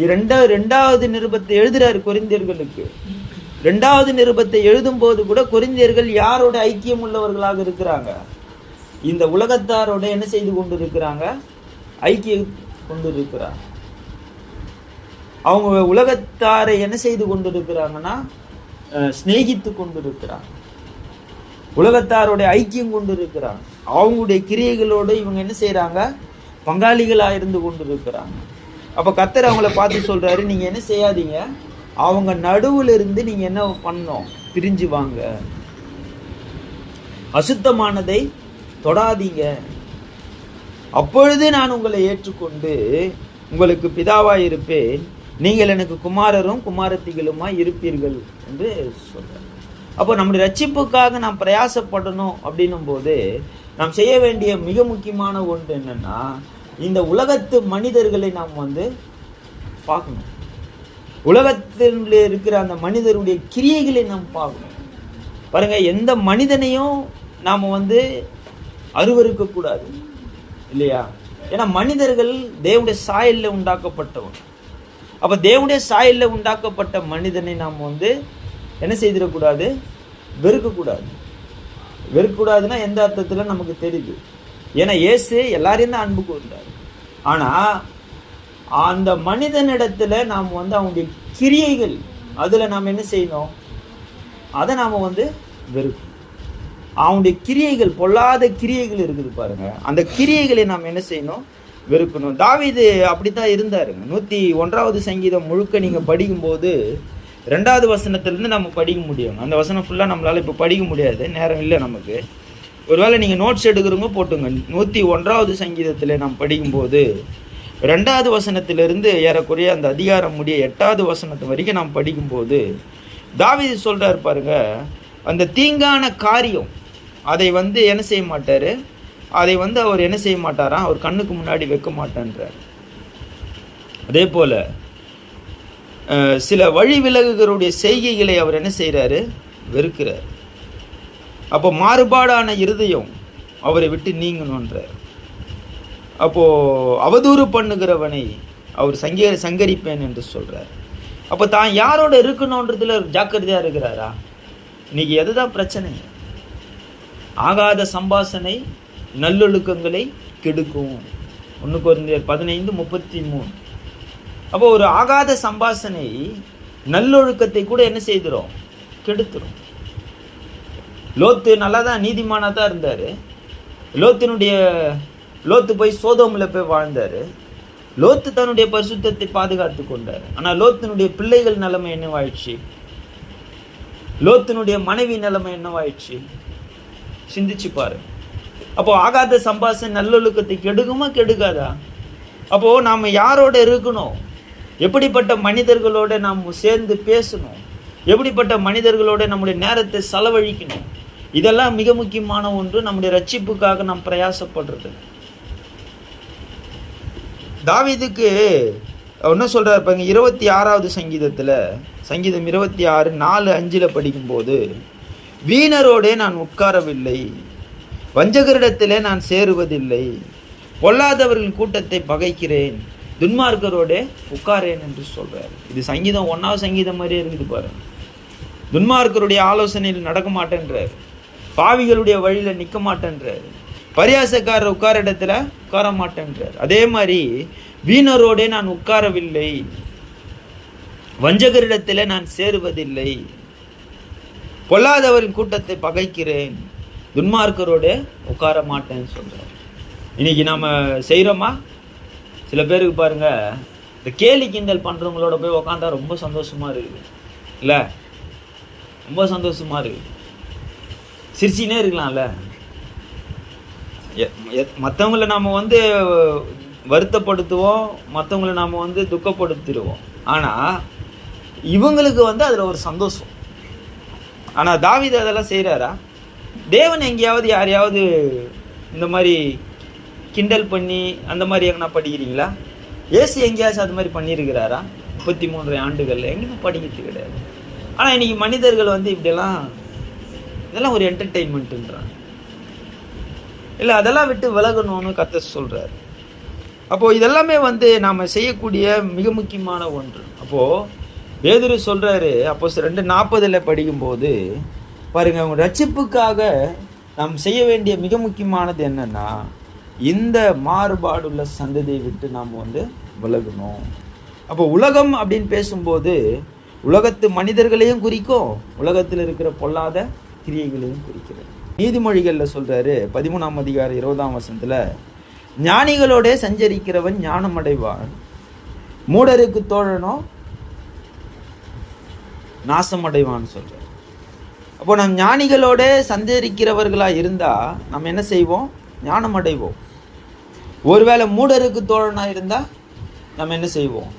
2வது நிருபத்தை எழுதுறாரு கொரிந்தியர்களுக்கு. 2வது நிருபத்தை எழுதும் போது கூட கொரிந்தியர்கள் யாரோட ஐக்கியம் உள்ளவர்களாக இருக்கிறாங்க? இந்த உலகத்தாரோட என்ன செய்து கொண்டு இருக்கிறாங்க? ஐக்கியம் கொண்டு இருக்கிறாங்க. அவங்க உலகத்தாரை என்ன செய்து கொண்டு இருக்கிறாங்கன்னா சிநேகித்து கொண்டு இருக்கிறாங்க. உலகத்தாரோட ஐக்கியம் கொண்டு இருக்கிறாங்க. அவங்களுடைய கிரியைகளோடு இவங்க என்ன செய்யறாங்க? பங்காளிகளா இருந்து கொண்டு இருக்கிறாங்க. அப்ப கர்த்தர் அவங்கள பார்த்து சொல்றாரு, நீங்க என்ன செய்யாதீங்க, அவங்க நடுவுல இருந்து நீங்க என்ன பண்ணணும்? பிரிஞ்சு வாங்க, அசுத்தமானதை தொடாதீங்க, அப்பொழுது நான் உங்களை ஏற்றுக்கொண்டு உங்களுக்கு பிதாவாய் இருப்பேன், நீங்கள் எனக்கு குமாரரும் குமாரத்திகளுமாய் இருப்பீர்கள் என்று சொல்றார். அப்போ நம்முடைய ரட்சிப்புக்காக நாம் பிரயாசப்படணும் அப்படின்னும் போது நாம் செய்ய வேண்டிய மிக முக்கியமான ஒன்று என்னன்னா, இந்த உலகத்து மனிதர்களை நாம் பார்க்கணும். உலகத்தில் இருக்கிற அந்த மனிதருடைய கிரியைகளை நாம் பார்க்கணும். பாருங்க, எந்த மனிதனையும் நாம் அருவருக்க கூடாது இல்லையா? ஏன்னா மனிதர்கள் தேவனுடைய சாயல்ல உண்டாக்கப்பட்டவன். அப்ப தேவனுடைய சாயல்ல உண்டாக்கப்பட்ட மனிதனை நாம் என்ன செய்திடக்கூடாது? வெறுக்கக்கூடாது. வெறுக்கக்கூடாதுன்னா எந்த அர்த்தத்துல நமக்கு தெரியுது? ஏன்னா இயேசு எல்லாரையும் தான் அன்பு கூர்ந்தார். ஆனா அந்த மனிதனிடத்துல நாம் அவனுடைய கிரியைகள், அதுல நாம் என்ன செய்யணும்? அதை நாம வெறுக்கணும். அவனுடைய கிரியைகள், பொல்லாத கிரியைகள் இருக்குது பாருங்க, அந்த கிரியைகளை நாம் என்ன செய்யணும்? வெறுக்கணும். தாவீது அப்படித்தான் இருந்தாருங்க. 101வது சங்கீதம் முழுக்க நீங்க படிக்கும்போது 2வது வசனத்திலிருந்து நம்ம படிக்க முடியும். அந்த வசனம் ஃபுல்லாக நம்மளால இப்போ படிக்க முடியாது, நேரம் இல்லை நமக்கு. ஒருவேளை நீங்கள் நோட்ஸ் எடுக்கிறவங்க போட்டுங்க. 101வது சங்கீதத்தில் நாம் படிக்கும்போது 2வது வசனத்திலிருந்து ஏறக்குறைய அந்த அதிகாரம் முடிய 8வது வசனத்து வரைக்கும் நாம் படிக்கும்போது தாவீது சொல்றாரு பாருங்க, அந்த தீங்கான காரியம் அதை என்ன செய்ய மாட்டாரு, அதை அவர் என்ன செய்ய மாட்டாராம், அவர் கண்ணுக்கு முன்னாடி வைக்க மாட்டேன்றார். அதே போல சில வழி விலகுகளுடைய செய்கைகளை அவர் என்ன செய்கிறாரு? வெறுக்கிறார். அப்போ மாறுபாடான இருதயம் அவரை விட்டு நீங்கணுன்றார். அப்போ அவதூறு பண்ணுகிறவனை அவர் சங்கரிப்பேன் என்று சொல்றார். அப்போ தான் யாரோட இருக்கணுன்றதுல ஜாக்கிரதையா இருக்கிறாரா? இன்னைக்கு எதுதான் பிரச்சனை? ஆகாத சம்பாஷணை நல்லொழுக்கங்களை கெடுக்கும். 1 கொரிந்தியர் 15:33. அப்போ ஒரு ஆகாத சம்பாஷணை நல்லொழுக்கத்தை கூட என்ன செய்திரும்? கெடுத்துரும். லோத்து நல்லா தான் நீதிமானா தான் இருந்தாரு. லோத்து போய் சோதோமில் போய் வாழ்ந்தாரு. லோத்து தன்னுடைய பரிசுத்தத்தை பாதுகாத்து கொண்டார். ஆனால் லோத்தினுடைய பிள்ளைகள் நிலைமை என்னவாயிடுச்சு? லோத்தினுடைய மனைவி நிலைமை என்னவாயிடுச்சு? சிந்திச்சு பாரு. அப்போ ஆகாத சம்பாஷணை நல்லொழுக்கத்தை கெடுக்குமா கெடுக்காதா? அப்போ நாம் யாரோட இருக்கணும்? எப்படிப்பட்ட மனிதர்களோட நாம் சேர்ந்து பேசணும்? எப்படிப்பட்ட மனிதர்களோட நம்முடைய நேரத்தை செலவழிக்கணும்? இதெல்லாம் மிக முக்கியமான ஒன்று. நம்முடைய ரட்சிப்புக்காக நாம் பிரயாசப்படுறது. தாவீதுக்கு என்ன சொல்றாரு பாருங்க, 26வது சங்கீதத்துல, சங்கீதம் 26:4-5 படிக்கும்போது, வீணரோடே நான் உட்காரவில்லை, வஞ்சகரிடத்திலே நான் சேருவதில்லை, பொல்லாதவர்களின் கூட்டத்தை பகைக்கிறேன், துன்மார்க்கரோடே உட்காரேன் என்று சொல்றாரு. இது சங்கீதம் 1வது சங்கீதம் மாதிரியே இருக்குது பாருங்க. துன்மார்க்கருடைய ஆலோசனையில் நடக்க மாட்டேன்றார், பாவிகளுடைய வழியில நிற்க மாட்டேன்றார், பரியாசக்காரர் உட்கார இடத்துல உட்கார மாட்டேன்றார். அதே மாதிரி வீணரோடே நான் உட்காரவில்லை, வஞ்சகரிடத்துல நான் சேருவதில்லை, பொல்லாதவரின் கூட்டத்தை பகைக்கிறேன், துன்மார்க்கரோட உட்கார மாட்டேன்னு சொல்றார். இன்னைக்கு நாம செய்கிறோமா? சில பேருக்கு பாருங்க, இந்த கேலி கிண்டல் பண்றவங்களோட போய் உக்காந்தா ரொம்ப சந்தோஷமா இருக்குது இல்ல? ரொம்ப சந்தோஷமா இருக்கு. சிரிச்சினே இருக்கலாம்ல. மற்றவங்களை நாம் வருத்தப்படுத்துவோம், மற்றவங்களை நாம் துக்கப்படுத்திடுவோம். ஆனால் இவங்களுக்கு அதில் ஒரு சந்தோஷம். ஆனால் தாவீது அதெல்லாம் செய்கிறாரா? தேவன் எங்கேயாவது யாரையாவது இந்த மாதிரி கிண்டல் பண்ணி அந்த மாதிரி எங்கன்னா படிக்கிறீங்களா? ஏசு எங்கேயாச்சும் அது மாதிரி பண்ணியிருக்கிறாரா? 33 ஆண்டுகள் எங்கேயுமே படிக்கிறது கிடையாது. ஆனால் இன்னைக்கு மனிதர்கள் இப்படியெல்லாம், இதெல்லாம் ஒரு என்டர்டெயின்மெண்ட்டுன்றாங்க. இல்லை, அதெல்லாம் விட்டு விலகணும்னு கர்த்தர் சொல்கிறார். அப்போது இதெல்லாமே நாம் செய்யக்கூடிய மிக முக்கியமான ஒன்று. அப்போது பேதுரு சொல்கிறாரு, அப்போ 2:40 படிக்கும்போது பாருங்கள், அவங்க ரட்சிப்புக்காக நாம் செய்ய வேண்டிய மிக முக்கியமானது என்னென்னா, இந்த மாறுபாடுள்ள சந்ததியை விட்டு நாம் விலகணும். அப்போ உலகம் அப்படின்னு பேசும்போது உலகத்து மனிதர்களையும் குறிக்கும், உலகத்தில் இருக்கிற பொல்லாத கிரியைகளையும் குறிக்கிறது. நீதிமொழிகளில் சொல்கிறாரு 13ஆம் அதிகாரம் 20ஆம் வசனத்தில், ஞானிகளோட சஞ்சரிக்கிறவன் ஞானம் அடைவான், மூடருக்கு தோழனோ நாசம் அடைவான்னு சொல்கிறார். அப்போ நம் ஞானிகளோட சந்தரிக்கிறவர்களா இருந்தா நம்ம என்ன செய்வோம்? ஞானம் அடைவோம். ஒருவேளை மூடருக்கு தோழனா இருந்தா நம்ம என்ன செய்வோம்?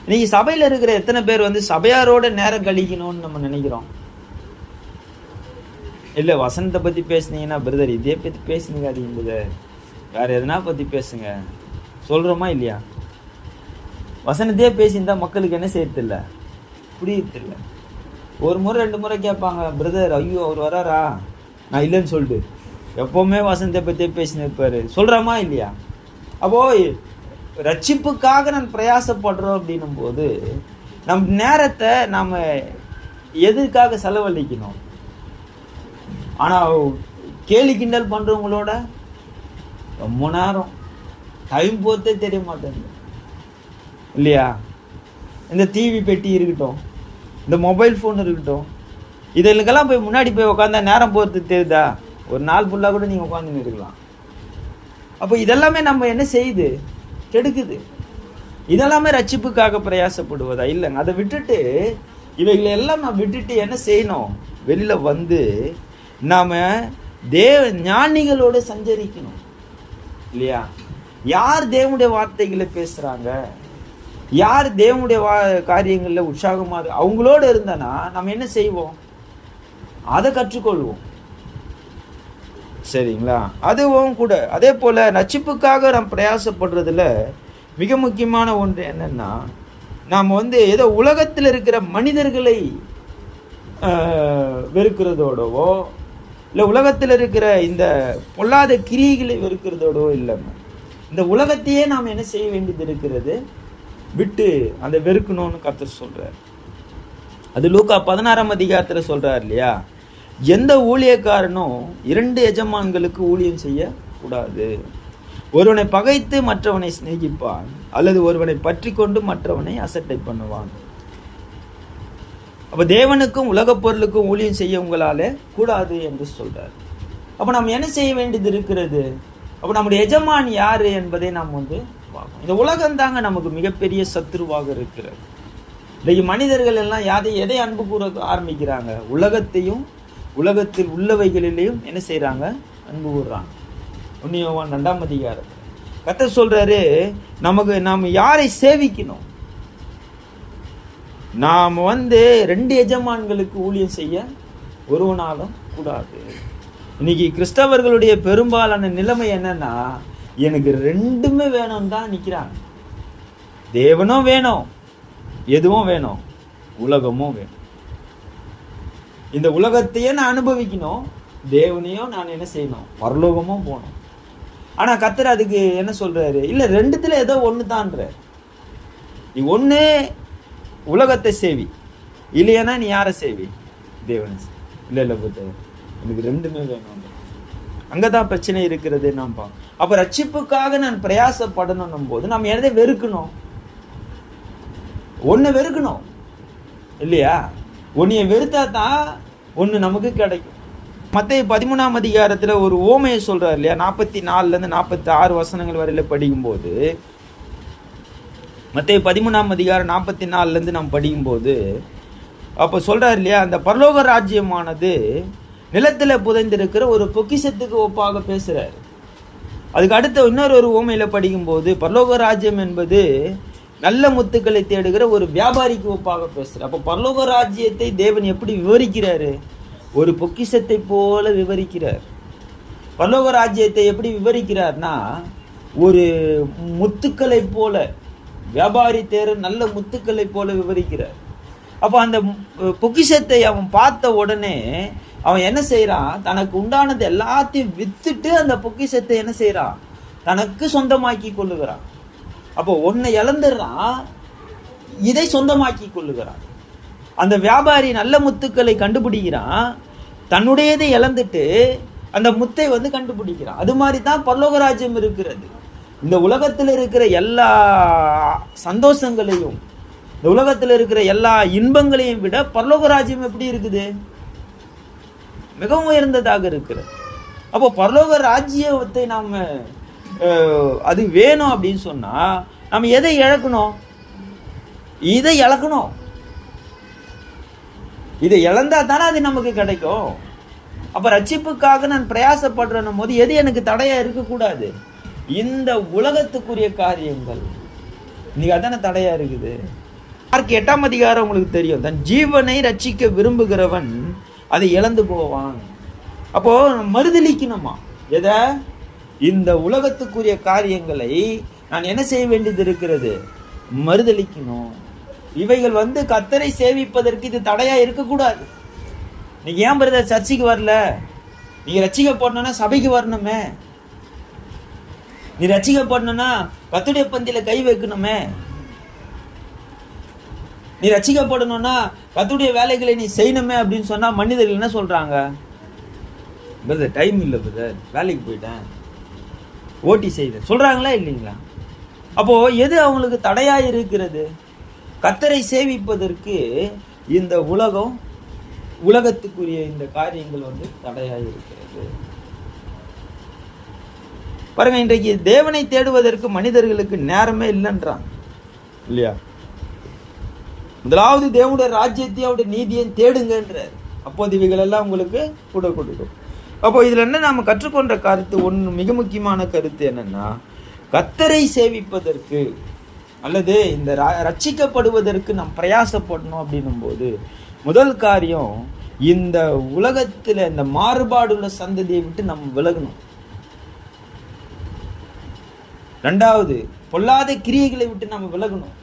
இன்னைக்கு சபையில இருக்கிற எத்தனை பேர் வந்து சபையாரோட நேரம் கழிக்கணும்னு நம்ம நினைக்கிறோம்? இல்ல வசனத்தை பத்தி பேசுனீங்கன்னா பிரதர் இதே பத்தி பேசுனீங்க, வேற எதனா பத்தி பேசுங்க சொல்றோமா இல்லையா? வசனத்தையே பேசியிருந்தா மக்களுக்கு என்ன செய்யறதில்ல, புரியறதில்ல. ஒரு முறை 2 முறை கேட்பாங்க, பிரதர் ஐயோ அவர் வராரா, நான் இல்லைன்னு சொல்லிட்டு எப்பவுமே வசனத்தை பற்றியே பேசினு இருப்பாரு, சொல்கிறோமா இல்லையா? அப்போ ரட்சிப்புக்காக நான் பிரயாசப்படுறோம் அப்படின்னும் போது நம் நேரத்தை நாம் எதுக்காக செலவழிக்கணும்? ஆனால் கேலி கிண்டல் பண்ணுறவங்களோட ரொம்ப நேரம் டைம் போகிறதே தெரிய மாட்டேங்குது இல்லையா? இந்த டிவி பெட்டி இருக்கட்டும், இந்த மொபைல் ஃபோன் இருக்கட்டும், இதெல்லாம் போய் முன்னாடி போய் உட்காந்தா நேரம் போகிறது தெரியுதா? ஒரு நாள் ஃபுல்லாக கூட நீங்கள் உட்காந்துன்னு இருக்கலாம். அப்போ இதெல்லாமே நம்ம என்ன செய்யுது? கெடுக்குது. இதெல்லாமே ரட்சிப்புக்காக பிரயாசப்படுவதா? இல்லைங்க. அதை விட்டுட்டு இவைகளை எல்லாம் நான் விட்டுட்டு என்ன செய்யணும்? வெளியில் வந்து நாம் ஞானிகளோடு சஞ்சரிக்கணும் இல்லையா? யார் தேவனுடைய வார்த்தைகளை பேசுகிறாங்க, யார் தேவனுடைய காரியங்களில் உற்சாகமாக அவங்களோடு இருந்தனா நம்ம என்ன செய்வோம்? அதை கற்றுக்கொள்வோம். சரிங்களா? அதுவும் கூட அதே போல் ரட்சிப்புக்காக நாம் பிரயாசப்படுறதுல மிக முக்கியமான ஒன்று என்னென்னா, நாம் வந்து ஏதோ உலகத்தில் இருக்கிற மனிதர்களை வெறுக்கிறதோடவோ இல்லை உலகத்தில் இருக்கிற இந்த பொல்லாத கிரியைகளை வெறுக்கிறதோடவோ இல்லைங்க. இந்த உலகத்தையே நாம் என்ன செய்ய வேண்டியது இருக்கிறது? விட்டு அந்த வெறுக்கணும்னு கர்த்தர் சொல்கிறார். அது லூக்கா 16ஆம் அதிகாரத்தில் சொல்கிறார் இல்லையா? எந்த ஊழியக்காரனும் 2 எஜமான்களுக்கு ஊழியம் செய்யக்கூடாது. ஒருவனை பகைத்து மற்றவனை சிநேகிப்பான், அல்லது ஒருவனை பற்றி கொண்டு மற்றவனை அசட்டை பண்ணுவான். அப்போ தேவனுக்கும் உலகப் பொருளுக்கும் ஊழியம் செய்ய உங்களால் கூடாது என்று சொல்கிறார். அப்போ நம்ம என்ன செய்ய வேண்டியது இருக்கிறது? அப்போ நம்முடைய எஜமான் யார் என்பதை நாம் வந்து பார்க்கணும். இந்த உலகம் தாங்க நமக்கு மிகப்பெரிய சத்துருவாக இருக்கிறது. இன்னைக்கு மனிதர்கள் எல்லாம் எதை அன்பு கூற ஆரம்பிக்கிறாங்க? உலகத்தையும் உலகத்தில் உள்ளவைகளிலேயும் என்ன செய்கிறாங்க? அன்பு கூறுறாங்க. 1 யோவான் 2ஆம் அதிகாரம் கர்த்தர் சொல்றாரு, நாம் யாரை சேவிக்கணும்? நாம் வந்து 2 எஜமான்களுக்கு ஊழியம் செய்ய ஒருவனாலும் கூடாது. இன்னைக்கு கிறிஸ்தவர்களுடைய பெரும்பாலான நிலைமை என்னன்னா, எனக்கு 2மே வேணும் தான் நிற்கிறாங்க. தேவனும் வேணும், எதுவும் வேணும், உலகமும் வேணும். இந்த உலகத்தையே நான் அனுபவிக்கணும், தேவனையும் நான் என்ன செய்யணும்? பரலோகமும் போகணும். ஆனால் கர்த்தர் அதுக்கு என்ன சொல்றாரு? இல்லை 2த்துல ஏதோ ஒன்று தான்ற. நீ ஒன்று உலகத்தை சேவி, இல்லையானா நீ யாரை சேவி? தேவனை சேவி. இல்லை புத்தர் எனக்கு 2மே வேணும். அங்கே தான் பிரச்சனை இருக்கிறது நாம் பார்க்கணும். அப்போ ரட்சிப்புக்காக நான் பிரயாசப்படணும் போது நம்ம எதை வெறுக்கணும்? ஒன்று வெறுக்கணும் இல்லையா? ஒன்றைய வெறுத்தா தான் ஒன்று நமக்கு கிடைக்கும். மத்தேயு 13ஆம் அதிகாரத்தில் ஒரு ஓமையை சொல்கிறார் இல்லையா? 44 46 வசனங்கள் வரையில் படிக்கும்போது, மத்தேயு 13ஆம் அதிகாரம் 44 நாம் படிக்கும்போது அப்போ சொல்கிறார் இல்லையா? அந்த பரலோக ராஜ்யமானது நிலத்தில் புதைந்திருக்கிற ஒரு பொக்கிஷத்துக்கு ஒப்பாக பேசுகிறார். அதுக்கு அடுத்த இன்னொரு ஓமையில் படிக்கும்போது, பரலோக ராஜ்யம் என்பது நல்ல முத்துக்களை தேடுகிற ஒரு வியாபாரிக்கு ஒப்பாக பேசுகிறார். அப்போ பரலோக ராஜ்யத்தை தேவன் எப்படி விவரிக்கிறாரு? ஒரு பொக்கிஷத்தை போல விவரிக்கிறார். பரலோக ராஜ்யத்தை எப்படி விவரிக்கிறார்னா, ஒரு முத்துக்களை போல, வியாபாரி தேர் நல்ல முத்துக்களை போல விவரிக்கிறார். அப்போ அந்த பொக்கிஷத்தை அவன் பார்த்த உடனே அவன் என்ன செய்கிறான்? தனக்கு உண்டானது எல்லாத்தையும் வித்துட்டு அந்த பொக்கிஷத்தை என்ன செய்கிறான்? தனக்கு சொந்தமாக்கி கொள்ளுகிறான். அப்போ ஒன்றை இழந்துடுறான், இதை சொந்தமாக்கி கொள்ளுகிறான். அந்த வியாபாரி நல்ல முத்துக்களை கண்டுபிடிக்கிறான், தன்னுடையதை இழந்துட்டு அந்த முத்தை வந்து கண்டுபிடிக்கிறான். அது மாதிரி தான் பரலோக ராஜ்யம் இருக்கிறது. இந்த உலகத்தில் இருக்கிற எல்லா சந்தோஷங்களையும், இந்த உலகத்தில் இருக்கிற எல்லா இன்பங்களையும் விட பரலோக ராஜ்யம் எப்படி இருக்குது? மிகவும் உயர்ந்ததாக இருக்கிறது. அப்போ பரலோக ராஜ்யத்தை நாம் அது வேணும் அப்படின்னு சொன்னால் நம்ம எதை இழக்கணும்? இதை இழக்கணும். இதை இழந்தா தானே அது நமக்கு கிடைக்கும். அப்ப ரட்சிப்புக்காக நான் பிரயாசப்படுறேன் போது எது எனக்கு தடையா இருக்கக்கூடாது? இந்த உலகத்துக்குரிய காரியங்கள் இன்னைக்கு அதான தடையா இருக்குது. 8ஆம் அதிகாரம் உங்களுக்கு தெரியும். தன் ஜீவனை ரட்சிக்க விரும்புகிறவன் அதை இழந்து போவான். அப்போ மறுதலிக்கணுமா? எதை? இந்த உலகத்துக்குரிய காரியங்களை நான் என்ன செய்ய வேண்டியது இருக்கிறது? மறுதலிக்கணும். இவைகள் கர்த்தரை சேவிப்பதற்கு இது தடையா இருக்கக்கூடாது. நீங்க ஏன் பிரதர் சர்ச்சைக்கு வரல? நீங்க ரட்சிக்கப்படணும்னா சபைக்கு வரணுமே. நீ ரட்சிக்கப்படணும்னா கர்த்தருடைய பந்தியில கை வைக்கணுமே. நீ ரட்சிக்கப்படணும்னா கர்த்தருடைய வேலைகளை நீ செய்யணுமே அப்படின்னு சொன்னா மனிதர்கள் என்ன சொல்றாங்க? பிரதர் டைம் இல்லை பிரதர், வேலைக்கு போயிட்டேன், ஓட்டி செய்தேன் சொல்றாங்களா இல்லைங்களா? அப்போ எது அவங்களுக்கு தடையா இருக்கிறது? கர்த்தரை சேவிப்பதற்கு இந்த உலகத்துக்குரிய இந்த காரியங்கள் தடையா இருக்கிறது. பாருங்க, இன்றைக்கு தேவனை தேடுவதற்கு மனிதர்களுக்கு நேரமே இல்லைன்றாங்க இல்லையா? முதலாவது தேவனுடைய ராஜ்யத்தையும் அவருடைய நீதியையும் தேடுங்கன்றார். அப்போது இவைகள் எல்லாம் உங்களுக்கு கூட கொடுக்கும். அப்போ இதுல என்ன நாம கற்றுக்கொண்ட கருத்து ஒன்று, மிக முக்கியமான கருத்து என்னன்னா, கர்த்தரை சேவிப்பதற்கு அல்லது இந்த ரட்சிக்கப்படுவதற்கு நாம் பிரயாசப்படணும் அப்படின்னும் போது முதல் காரியம் இந்த உலகத்துல இந்த மாறுபாடுள்ள சந்ததியை விட்டு நம்ம விலகணும். ரெண்டாவது, பொல்லாத கிரியைகளை விட்டு நம்ம விலகணும்.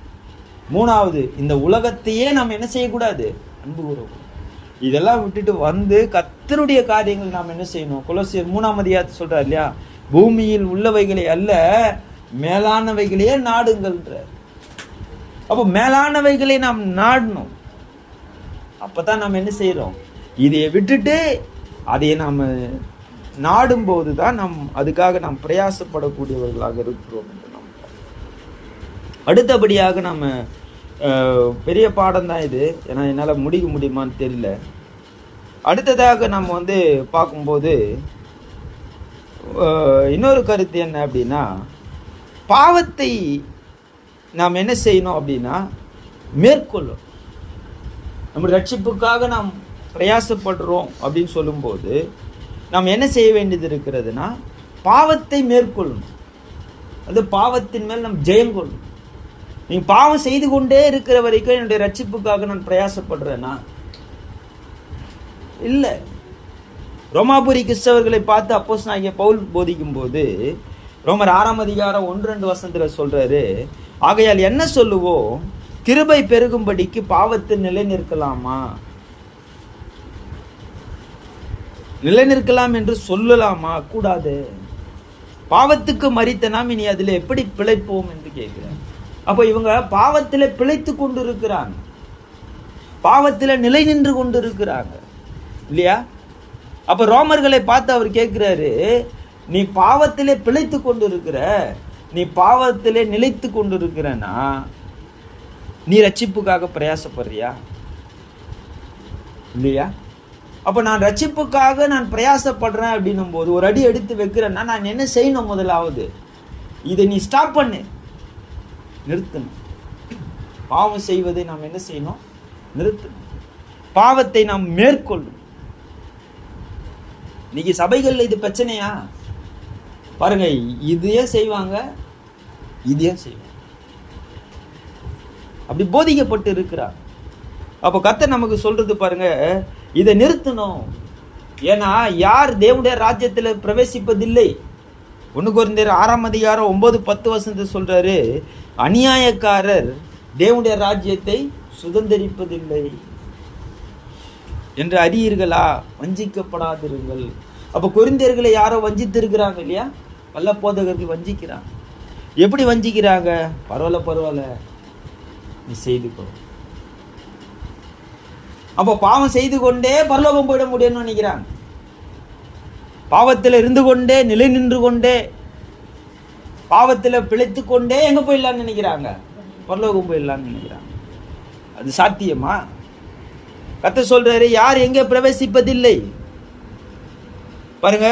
மூணாவது, இந்த உலகத்தையே நம்ம என்ன செய்யக்கூடாது? அன்பு கூறக்கூடாது. இதெல்லாம் விட்டுட்டு கர்த்தருடைய காரியங்கள் நாம் என்ன செய்யணும்? கொலோசியர் 3ஆம் அதிகாரத்தை சொல்றார் இல்லையா? பூமியில் உள்ளவைகளை அல்ல மேலானவைகளையே நாடுங்கள்ன்ற. அப்போ மேலானவைகளை நாம் நாடணும். அப்பதான் நாம் என்ன செய்யறோம்? இதையை விட்டுட்டு அதையை நாம் நாடும்போது தான் அதுக்காக நாம் பிரயாசப்படக்கூடியவர்களாக இருக்கிறோம் என்று நாம். அடுத்தபடியாக நாம் பெரிய பாடம் தான் இது, ஏன்னா என்னால் முடிக்க முடியுமான்னு தெரியல. அடுத்ததாக நம்ம பார்க்கும்போது இன்னொரு கருத்து என்ன அப்படின்னா, பாவத்தை நாம் என்ன செய்யணும் அப்படின்னா மேற்கொள்ளும். நம்ம ரட்சிப்புக்காக நாம் பிரயாசப்படுறோம் அப்படின்னு சொல்லும்போது நாம் என்ன செய்ய வேண்டியது இருக்கிறதுனா பாவத்தை மேற்கொள்ளணும். அது பாவத்தின் மேல் நாம் ஜெயம் கொள்ளணும். நீங்க பாவம் செய்து கொண்டே இருக்கிற வரைக்கும் என்னுடைய ரட்சிப்புக்காக நான் பிரயாசப்படுறேன்னா இல்ல. ரோமாபுரி கிறிஸ்தவர்களை பார்த்து அப்போஸ்தலனாகிய பவுல் போதிக்கும் போது ரோமர் 6ஆம் அதிகாரம் 1-2 வசனத்துல சொல்றாரு, ஆகையால் என்ன சொல்லுவோம்? கிருபை பெருகும்படிக்கு பாவத்தில் நிலை நிற்கலாமா? நிலை நிற்கலாம் என்று சொல்லலாமா? கூடாது. பாவத்துக்கு மரித்த நாம் இனி அதில் எப்படி பிழைப்போம் என்று கேட்கிறேன். அப்போ இவங்க பாவத்தில் பிழைத்து கொண்டு இருக்கிறாங்க, பாவத்தில் நிலை நின்று கொண்டு இருக்கிறாங்க இல்லையா? அப்ப ரோமர்களை பார்த்து அவர் கேட்கிறாரு, நீ பாவத்திலே பிழைத்து கொண்டு இருக்கிற, நீ பாவத்திலே நிலைத்து கொண்டு இருக்கிறனா நீ ரட்சிப்புக்காக பிரயாசப்படுறியா இல்லையா? அப்ப நான் ரட்சிப்புக்காக நான் பிரயாசப்படுறேன் அப்படின்னும் போது ஒரு அடி எடுத்து வைக்கிறேன்னா நான் என்ன செய்யணும்? முதலாவது இதை நீ ஸ்டாப் பண்ணு, நிறுத்தணும். பாவம் செய்வதை நாம் என்ன செய்யணும்? நிறுத்தணும். பாவத்தை நாம் மேற்கொள்ளும். இன்னைக்கு சபைகள்ல இது பிரச்சனையா? பாருங்க, இதையே செய்வாங்க, இதையே செய்வாங்க, அப்படி போதிக்கப்பட்டு இருக்கிறார். அப்போ கர்த்தர் நமக்கு சொல்றது பாருங்க, இதை நிறுத்தணும். ஏன்னா யார் தேவனுடைய ராஜ்யத்தில் பிரவேசிப்பதில்லை? 1 கொரிந்தியர் 6ஆம் அதிகாரம் 9-10 வசனத்தை சொல்றாரு, அநியாயக்காரர் தேவனுடைய ராஜ்யத்தை சுதந்தரிப்பதில்லை என்று அறியீர்களா? வஞ்சிக்கப்படாதிருங்கள். அப்ப கொரிந்தியர்களை யாரோ வஞ்சித்து இருக்கிறாங்க இல்லையா? பல்ல போதகர்கள் வஞ்சிக்கிறாங்க. எப்படி வஞ்சிக்கிறாங்க? பரவாயில்ல நீ செய்துக்கோ. அப்போ பாவம் செய்து கொண்டே பரலோகம் போயிட முடியும்னு நினைக்கிறாங்க. பாவத்தில் இருந்து கொண்டே நிலை நின்று கொண்டே பாவத்தில் பிழைத்து கொண்டே எங்க போயிடலான்னு நினைக்கிறாங்க? பரலோகம் போயிடலான்னு நினைக்கிறாங்க. அது சாத்தியமா? கர்த்தர் சொல்றாரு, யார் எங்கே பிரவேசிப்பதில்லை. பாருங்க,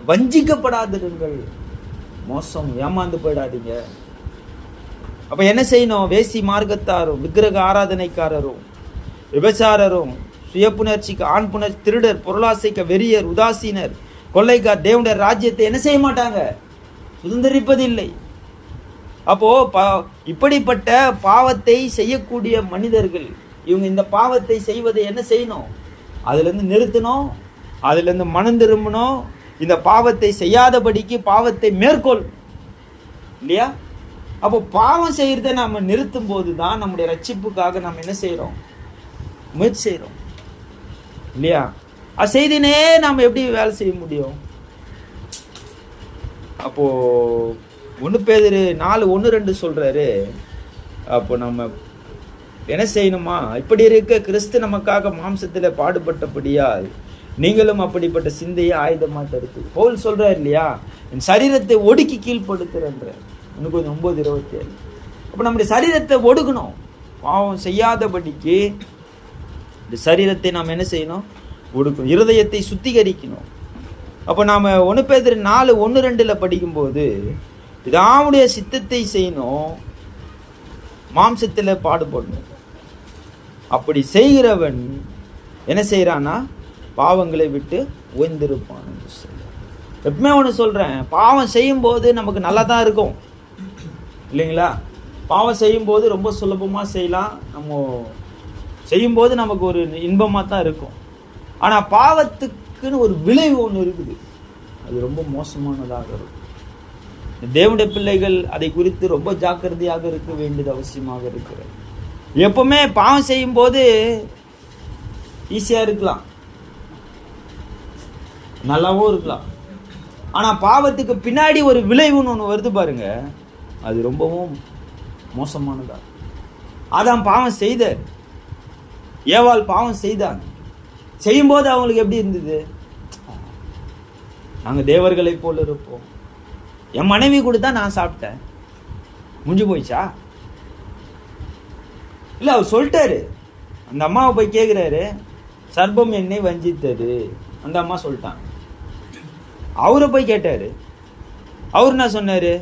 வஞ்சிக்கப்படாதிருங்கள், மோசம் ஏமாந்து போயிடாதீங்க. அப்ப என்ன செய்யணும்? வேசி மார்க்கத்தாரும் விக்கிரக ஆராதனைக்காரரும் விபச்சாரரும் சுயப்புணர்ச்சிக்கு, ஆண் புணர்ச்சி, திருடர், பொருளாசைக்கு வெறியர், உதாசீனர், கொள்ளைக்கார் தேவனுடைய ராஜ்யத்தை என்ன செய்ய மாட்டாங்க? சுதந்திரிப்பதில்லை. அப்போ இப்படிப்பட்ட பாவத்தை செய்யக்கூடிய மனிதர்கள் இவங்க இந்த பாவத்தை செய்வதை என்ன செய்யணும்? அதுலேருந்து நிறுத்தணும், அதுலேருந்து மனம் திரும்பணும், இந்த பாவத்தை செய்யாதபடிக்கு பாவத்தை மேற்கொள் இல்லையா? அப்போ பாவம் செய்யறதை நம்ம நிறுத்தும் போது தான் நம்முடைய ரட்சிப்புக்காக நம்ம என்ன செய்யறோம்? முயற்சி செய்யறோம் இல்லையா? அது செய்தினே நாம் எப்படி வேலை செய்ய முடியும்? அப்போ 1 பேதுரு 4:1-2 சொல்றாரு. அப்போ நம்ம என்ன செய்யணுமா? இப்படி இருக்க கிறிஸ்து நமக்காக மாம்சத்தில் பாடுபட்டபடியால் நீங்களும் அப்படிப்பட்ட சிந்தையை ஆயுதமாக தடுத்து. பவுல் சொல்றாரு இல்லையா, என் சரீரத்தை ஒடுக்கி கீழ்ப்படுத்துறன்ற 9:27. அப்போ நம்முடைய சரீரத்தை ஒடுக்கணும், பாவம் செய்யாதபடிக்கு இந்த சரீரத்தை நாம் என்ன செய்யணும்? ஒடுக்கணும். இருதயத்தை சுத்திகரிக்கணும். அப்போ நாம் 1 பேதுரு 4:1-2 படிக்கும்போது பிதாவுடைய சித்தத்தை செய்யணும், மாம்சத்தில் பாடுபடணும். அப்படி செய்கிறவன் என்ன செய்கிறான்னா பாவங்களை விட்டு ஓய்ந்திருப்பான் என்று சொல்ல. எப்பவுமே ஒன்று சொல்கிறேன், பாவம் செய்யும்போது நமக்கு நல்லா தான் இருக்கும் இல்லைங்களா? பாவம் செய்யும்போது ரொம்ப சுலபமாக செய்யலாம், நம்ம செய்யும்போது நமக்கு ஒரு இன்பமாக தான் இருக்கும். ஆனால் பாவத்துக்குன்னு ஒரு விளைவு ஒன்று இருக்குது, அது ரொம்ப மோசமானதாக இருக்கும். தேவனுடைய பிள்ளைகள் அதை குறித்து ரொம்ப ஜாக்கிரதையாக இருக்க வேண்டியது அவசியமாக இருக்கிறது. எப்பவுமே பாவம் செய்யும் போது ஈஸியா இருக்கலாம், நல்லாவும் இருக்கலாம். ஆனா பாவத்துக்கு பின்னாடி ஒரு விளைவுன்னு ஒன்று வருது பாருங்க, அது ரொம்பவும் மோசமானதா. ஆதாம் பாவம் செய்தார், ஏவாள் பாவம் செய்தாங்க. செய்யும்போது அவங்களுக்கு எப்படி இருந்தது? நாங்க தேவர்களை போல இருப்போம், என் மனைவி கொடுத்தா நான் சாப்பிட்டேன், முடிஞ்சு போயிச்சா? இல்லை, அவர் சொல்லிட்டாரு. அந்த அம்மாவை போய் கேட்குறாரு, சர்ப்பம் என்னை வஞ்சித்தது, அந்த அம்மா சொல்லிட்டாங்க. அவரை போய் கேட்டாரு, அவர் என்ன சொன்னாரு?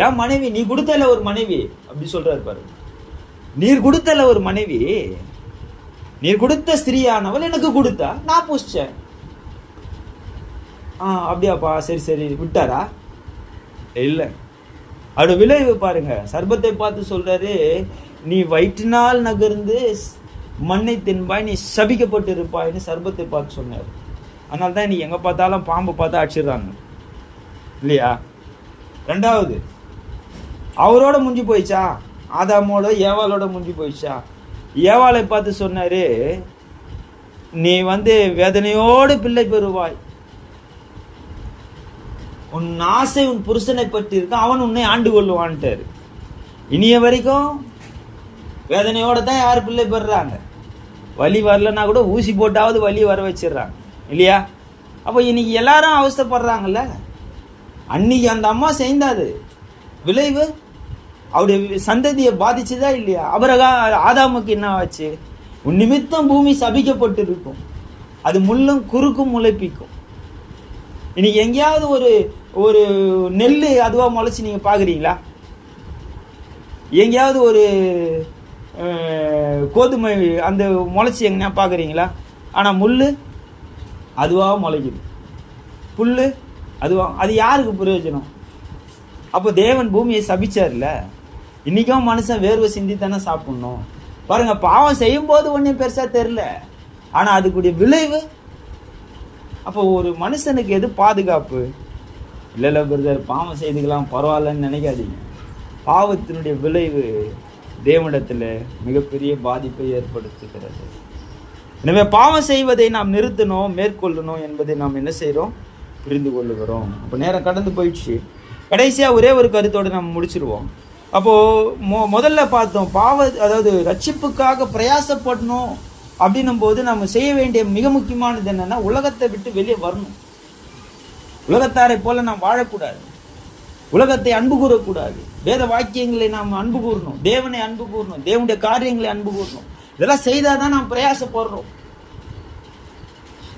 என் மனைவி, நீ கொடுத்தல ஒரு மனைவி அப்படி சொல்றாரு பாருங்க. நீர் கொடுத்தல ஒரு மனைவி, நீர் கொடுத்த ஸ்திரீயானவள் எனக்கு கொடுத்தா, நான் புஷ்டேன். அப்படியாப்பா, சரி சரி விட்டாரா? இல்லை. அவரோட விளைவு பாருங்க. சர்ப்பத்தை பார்த்து சொல்றாரு, நீ வயிற்றினால் நகர்ந்து மண்ணை தின்பாய், நீ சபிக்கப்பட்டு இருப்பாய்னு சர்ப்பத்தை பார்த்து சொன்னார். அதனால தான் நீ எங்க பார்த்தாலும் பாம்பு பார்த்தா அடிச்சிடுறாங்க இல்லையா? 2வது, அவரோட முடிஞ்சு போயிச்சா? ஆதாமோட ஏவாளோட முடிஞ்சு போயிச்சா? ஏவாளை பார்த்து சொன்னாரு, நீ வேதனையோடு பிள்ளை பெறுவாய், உன் ஆசை உன் புருஷனை பற்றி இருக்க, அவன் உன்னை ஆண்டு கொள்ளுவான்ட்டாரு. இனிய வரைக்கும் வேதனையோட தான் யார் பிள்ளை பெறுறாங்க? வலி வரலன்னா கூட ஊசி போட்டாவது வலி வர வச்சிடுறாங்க இல்லையா? அப்போ இன்னைக்கு எல்லாரும் அவஸ்தைப்படுறாங்கல்ல. அன்னைக்கு அந்த அம்மா செய்தாது, விளைவு அவருடைய சந்ததியை பாதிச்சுதா இல்லையா? ஆதாமுக்கு என்ன ஆச்சு? உன் நிமித்தம் பூமி சபிக்கப்பட்டு இருக்கும், அது முள்ளும் குறுக்கும் முளைப்பிக்கும். இன்னைக்கு எங்கேயாவது ஒரு ஒரு நெல் அதுவா முளைச்சி நீங்க பாக்குறீங்களா? எங்கேயாவது ஒரு கோதுமை அந்த முளைச்சி எங்கேயா பார்க்குறீங்களா? ஆனால் முள் அதுவாக முளைக்குது, புல் அதுவா. அது யாருக்கு பிரயோஜனம்? அப்போ தேவன் பூமியை சபிச்சார்ல, இன்றைக்கும் மனுஷன் வேர்வை சிந்தி தானே சாப்பிட்ணும். பாருங்க, பாவம் செய்யும் போது ஒன்றும் பெருசாக தெரில, ஆனால் அதுக்குடைய விளைவு. அப்போ ஒரு மனுஷனுக்கு எது பாதுகாப்பு? இல்லை பிரதர், பாவம் செய்துக்கலாம் பரவாயில்லன்னு நினைக்காதீங்க. பாவத்தினுடைய விளைவு தேவனிடத்தில் மிகப்பெரிய பாதிப்பை ஏற்படுத்துகிறது. எனவே பாவம் செய்வதை நாம் நிறுத்தணும், மேற்கொள்ளணும் என்பதை நாம் என்ன செய்கிறோம்? புரிந்து கொள்ளுகிறோம். அப்போ நேரம் கடந்து போயிடுச்சு. கடைசியாக ஒரே ஒரு கருத்தோடு நம்ம முடிச்சிருவோம். அப்போது முதல்ல பார்த்தோம், அதாவது ரட்சிப்புக்காக பிரயாசப்படணும் அப்படின்னும் போது நம்ம செய்ய வேண்டிய மிக முக்கியமானது என்னன்னா, உலகத்தை விட்டு வெளியே வரணும். உலகத்தாரை போல நாம் வாழக்கூடாது, உலகத்தை அன்பு கூறக்கூடாது, வேத வாக்கியங்களை நாம் அன்பு கூறணும், தேவனை அன்பு கூறணும், தேவனுடைய காரியங்களை அன்பு கூறணும். இதெல்லாம் செய்தாதான் நாம் பிரயாசப்படுறோம்.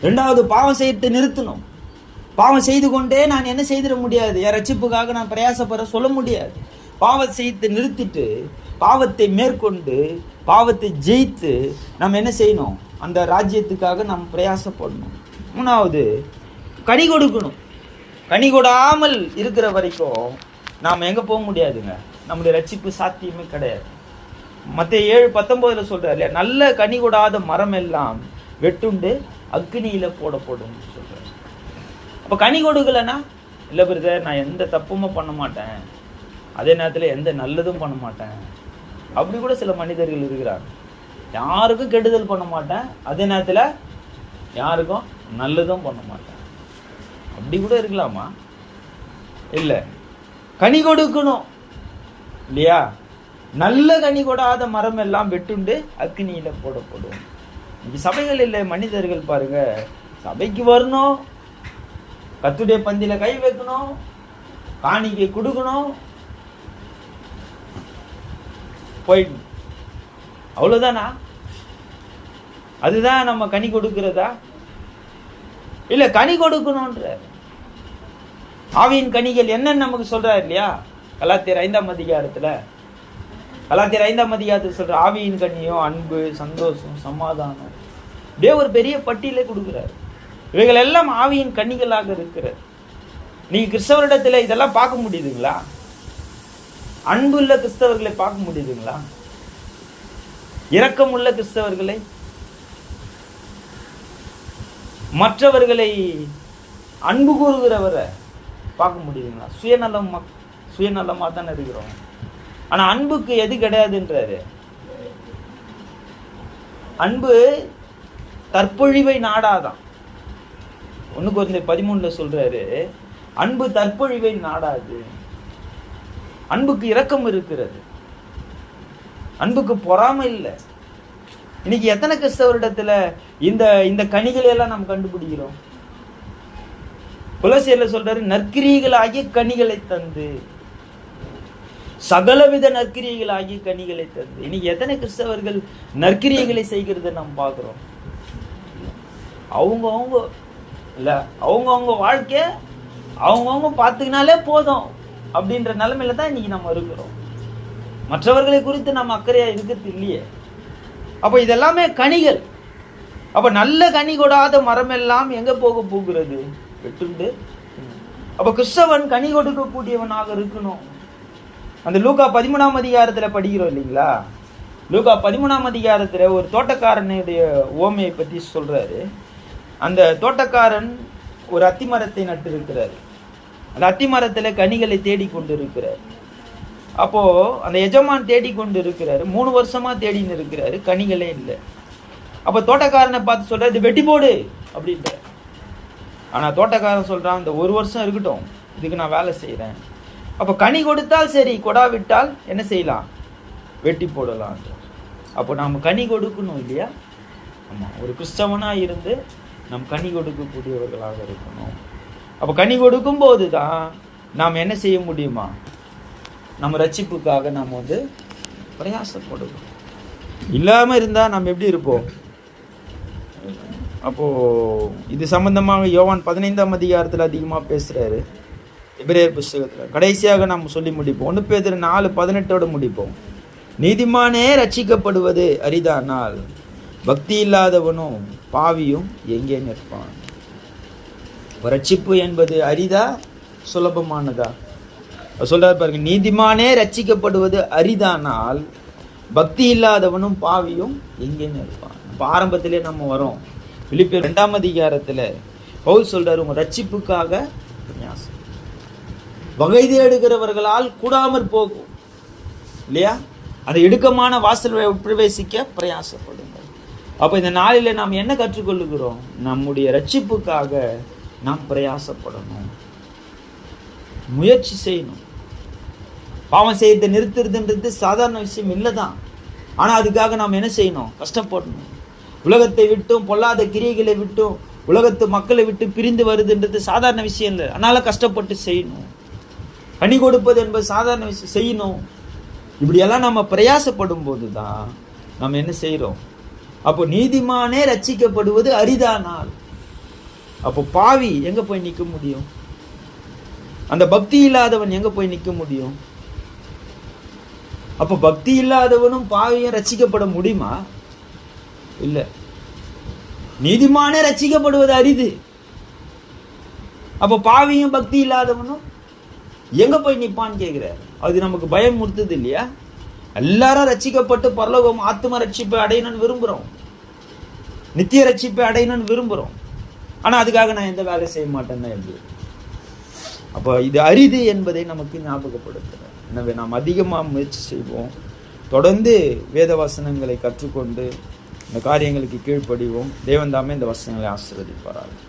2வது, பாவம் செய்யறதை நிறுத்தணும். பாவம் செய்து கொண்டே நான் என்ன செய்திட முடியாது, என் ரட்சிப்புக்காக நான் பிரயாசப்படுற சொல்ல முடியாது. பாவம் செய்து நிறுத்திட்டு பாவத்தை மேற்கொண்டு பாவத்தை ஜெயித்து நம்ம என்ன செய்யணும்? அந்த ராஜ்யத்துக்காக நாம் பிரயாசப்படணும். மூணாவது, கனி கொடுக்கணும். கனி கொடாமல் இருக்கிற வரைக்கும் நாம் எங்கே போக முடியாதுங்க. நம்முடைய ரட்சிப்பு சாத்தியமே கிடையாது. மத்தேயு 7:19 சொல்றாரு இல்லையா, நல்ல கனி கொடாத மரம் எல்லாம் வெட்டுண்டு அக்னியில போடப்படும் சொல்றாரு. அப்போ கனி கொடுக்கலன்னா, இல்லை பிரதர் நான் எந்த தப்புமே பண்ண மாட்டேன், அதே நேரத்தில் எந்த நல்லதும் பண்ண மாட்டேன், அப்படி கூட சில மனிதர்கள் இருக்கிறாங்க. யாருக்கும் கெடுதல் பண்ண மாட்டேன், அதே நேரத்தில் யாருக்கும் நல்லதும் பண்ண மாட்டேன், அப்படி கூட இருக்கலாமா? இல்லை, கனி கொடுக்கணும் இல்லையா? நல்ல கனி கொடாத மரம் எல்லாம் வெட்டுண்டு அக்னியில போடப்படும். இன்னைக்கு சபைகள் இல்லை, மனிதர்கள் பாருங்க, சபைக்கு வரணும், கர்த்தருடைய பந்தியில கை வைக்கணும், காணிக்கை கொடுக்கணும், போயிடணும், அவ்வளவுதானா? அதுதான் நம்ம கனி கொடுக்கிறதா? இல்ல, கனி கொடுக்கணும்ன்ற ஆவியின் கனிகள் என்னன்னு நமக்கு சொல்றாரு இல்லையா? கலாத்தியர் 5ஆம் அதிகாரத்துல சொல்ற ஆவியின் கனியும் அன்பு, சந்தோஷம், சமாதானம், அப்படியே ஒரு பெரிய பட்டியலை கொடுக்கிறார். இவைகள் எல்லாம் ஆவியின் கனிகளாக இருக்கிறது. நீங்க கிறிஸ்தவரிடத்துல இதெல்லாம் பார்க்க முடியுதுங்களா? அன்பு உள்ள கிறிஸ்தவர்களை பார்க்க முடியுதுங்களா? இரக்கம் உள்ள கிறிஸ்தவர்களை, மற்றவர்களை அன்பு கூறுகிறவரை பார்க்க முடியுதுங்களா? சுயநலமா தானே இருக்கிறோம். ஆனா அன்புக்கு எது கிடையாதுன்றாரு. அன்பு தற்பொழிவை நாடாதான். 1 கொரிந்தியர் 13 சொல்றாரு, அன்பு தற்பொழிவை நாடாது. அன்புக்கு இரக்கம் இருக்கிறது, அன்புக்கு பொறாமை இல்லை. இன்னைக்கு எத்தனை கிறிஸ்தவரிடத்துல இந்த கனிகளை எல்லாம் நாம் கண்டுபிடிக்கிறோம்? கொலோசியர்ல சொல்றாரு, நற்கிரியைகளாகிய கனிகளை தந்து, சகலவித நற்கிரியைகளாகிய கனிகளை தந்து. இன்னைக்கு எத்தனை கிறிஸ்தவர்கள் நற்கிரியைகளை செய்கிறத நாம் பார்க்கிறோம்? அவங்கவுங்க வாழ்க்கை அவங்கவுங்க பார்த்துக்கினாலே போதும் அப்படின்ற நிலைமையில தான் இன்னைக்கு நம்ம இருக்கிறோம். மற்றவர்களை குறித்து நம்ம அக்கறையா இருக்கிறது இல்லையே. அப்போ இதெல்லாமே கனிகள். அப்ப நல்ல கனி கொடாத மரம் எல்லாம் எங்க போகிறது? வெட்டுண்டு. அப்ப கிறிஸ்தவன் கனி கொடுக்கக்கூடியவனாக இருக்கணும். அந்த லூக்கா 13ஆம் அதிகாரத்துல படிக்கிறோம் இல்லைங்களா? லூக்கா 13ஆம் அதிகாரத்துல ஒரு தோட்டக்காரனுடைய உவமையை பற்றி சொல்றாரு. அந்த தோட்டக்காரன் ஒரு அத்தி மரத்தை நட்டு இருக்கிறார். அந்த அத்தி மரத்துல கனிகளை தேடி கொண்டு இருக்கிறார். அப்போ அந்த எஜமான் தேடி கொண்டு இருக்கிறாரு, 3 வருஷமா தேடின்னு இருக்கிறாரு, கனிகளே இல்லை. அப்ப தோட்டக்காரனை பார்த்து சொல்றாரு, இது வெட்டி போடு அப்படின்ற. ஆனா தோட்டக்காரன் சொல்றான், இந்த 1 வருஷம் இருக்கட்டும், இதுக்கு நான் வேலை செய்யறேன். அப்ப கனி கொடுத்தால் சரி, கொடாவிட்டால் என்ன செய்யலாம்? வெட்டி போடலாம். அப்போ நாம் கனி கொடுக்கணும் இல்லையா? ஆமா, ஒரு கிறிஸ்தவனா இருந்து நம் கனி கொடுக்கக்கூடியவர்களாக இருக்கணும். அப்ப கனி கொடுக்கும் போதுதான் நாம் என்ன செய்ய முடியுமா? நம்ம ரட்சிப்புக்காக நாம் பிரயாசப்படுவோம். இல்லாம இருந்தா நம்ம எப்படி இருப்போம்? அப்போ இது சம்பந்தமாக யோவான் 15ஆம் அதிகாரத்துல அதிகமா பேசுறாரு. எபிரேயர் புஸ்தகத்துல கடைசியாக நாம் சொல்லி முடிப்போம். 1 பேதுரு 4:18 முடிப்போம். நீதிமானே ரட்சிக்கப்படுவது அரிதானால் பக்தி இல்லாதவனும் பாவியும் எங்கே நிற்பான்? ரட்சிப்பு என்பது அரிதா சுலபமானதா? சொல்றாரு பாருங்க, நீதிமானே ரட்சிக்கப்படுவது அரிதானால் பக்தி இல்லாதவனும் பாவியும் எங்கே நிற்பான்? ஆரம்பத்திலே நம்ம வரோம். பிலிப்பியர் 2ஆம் அதிகாரத்துல பவுல் சொல்றாரு, உங்க ரட்சிப்புக்காக பிரயாசம். வகை தேடுகிறவர்களால் கூடாமற் போகும் இல்லையா? அந்த இடுக்கமான வாசல் பிரவேசிக்க பிரயாசப்படுங்கள். அப்ப இந்த நாளில நாம் என்ன கற்றுக்கொள்ளுகிறோம்? நம்முடைய ரட்சிப்புக்காக நாம் பிரயாசப்படணும், முயற்சி செய்யணும். பாவம் செய்யறதை நிறுத்துறதுன்றது சாதாரண விஷயம் இல்லைதான். ஆனா அதுக்காக நாம் என்ன செய்யணும்? கஷ்டப்படணும். உலகத்தை விட்டும் பொல்லாத கிரியைகளை விட்டும் உலகத்து மக்களை விட்டு பிரிந்து வருதுன்றது சாதாரண விஷயம் இல்லை. அதனால கஷ்டப்பட்டு செய்யணும். கனி கொடுப்பது என்பது சாதாரண விஷயம், செய்யணும். இப்படியெல்லாம் நம்ம பிரயாசப்படும் போது தான் நம்ம என்ன செய்யறோம்? அப்போ நீதிமானே ரட்சிக்கப்படுவது அரிதானால், அப்போ பாவி எங்க போய் நிற்க முடியும்? அந்த பக்தி இல்லாதவன் எங்க போய் நிற்க முடியும்? அப்போ பக்தி இல்லாதவனும் பாவியும் ரட்சிக்கப்பட முடியுமா? இல்லை. நீதிமானே ரட்சிக்கப்படுவது அரிது. அப்போ பாவியும் பக்தி இல்லாதவனும் எங்க போய் நிப்பான்னு கேட்கிறார். அது நமக்கு பயம் கொடுத்தது இல்லையா? எல்லாரும் ரட்சிக்கப்பட்டு பரலோகம் ஆத்ம ரட்சிப்பை அடையணும்னு விரும்புகிறோம், நித்திய ரட்சிப்பை அடையணும்னு விரும்புகிறோம். ஆனால் அதுக்காக நான் எந்த வேலை செய்ய மாட்டேன்னா எப்படி? அப்போ இது அரிது என்பதை நமக்கு ஞாபகப்படுத்துகிறேன். எனவே நாம் அதிகமாக முயற்சி செய்வோம், தொடர்ந்து வேத வசனங்களை கற்றுக்கொண்டு இந்த காரியங்களுக்கு கீழ்ப்படிவோம். தேவன் தாமே இந்த வசனங்களை ஆசீர்வதிப்பார்கள்.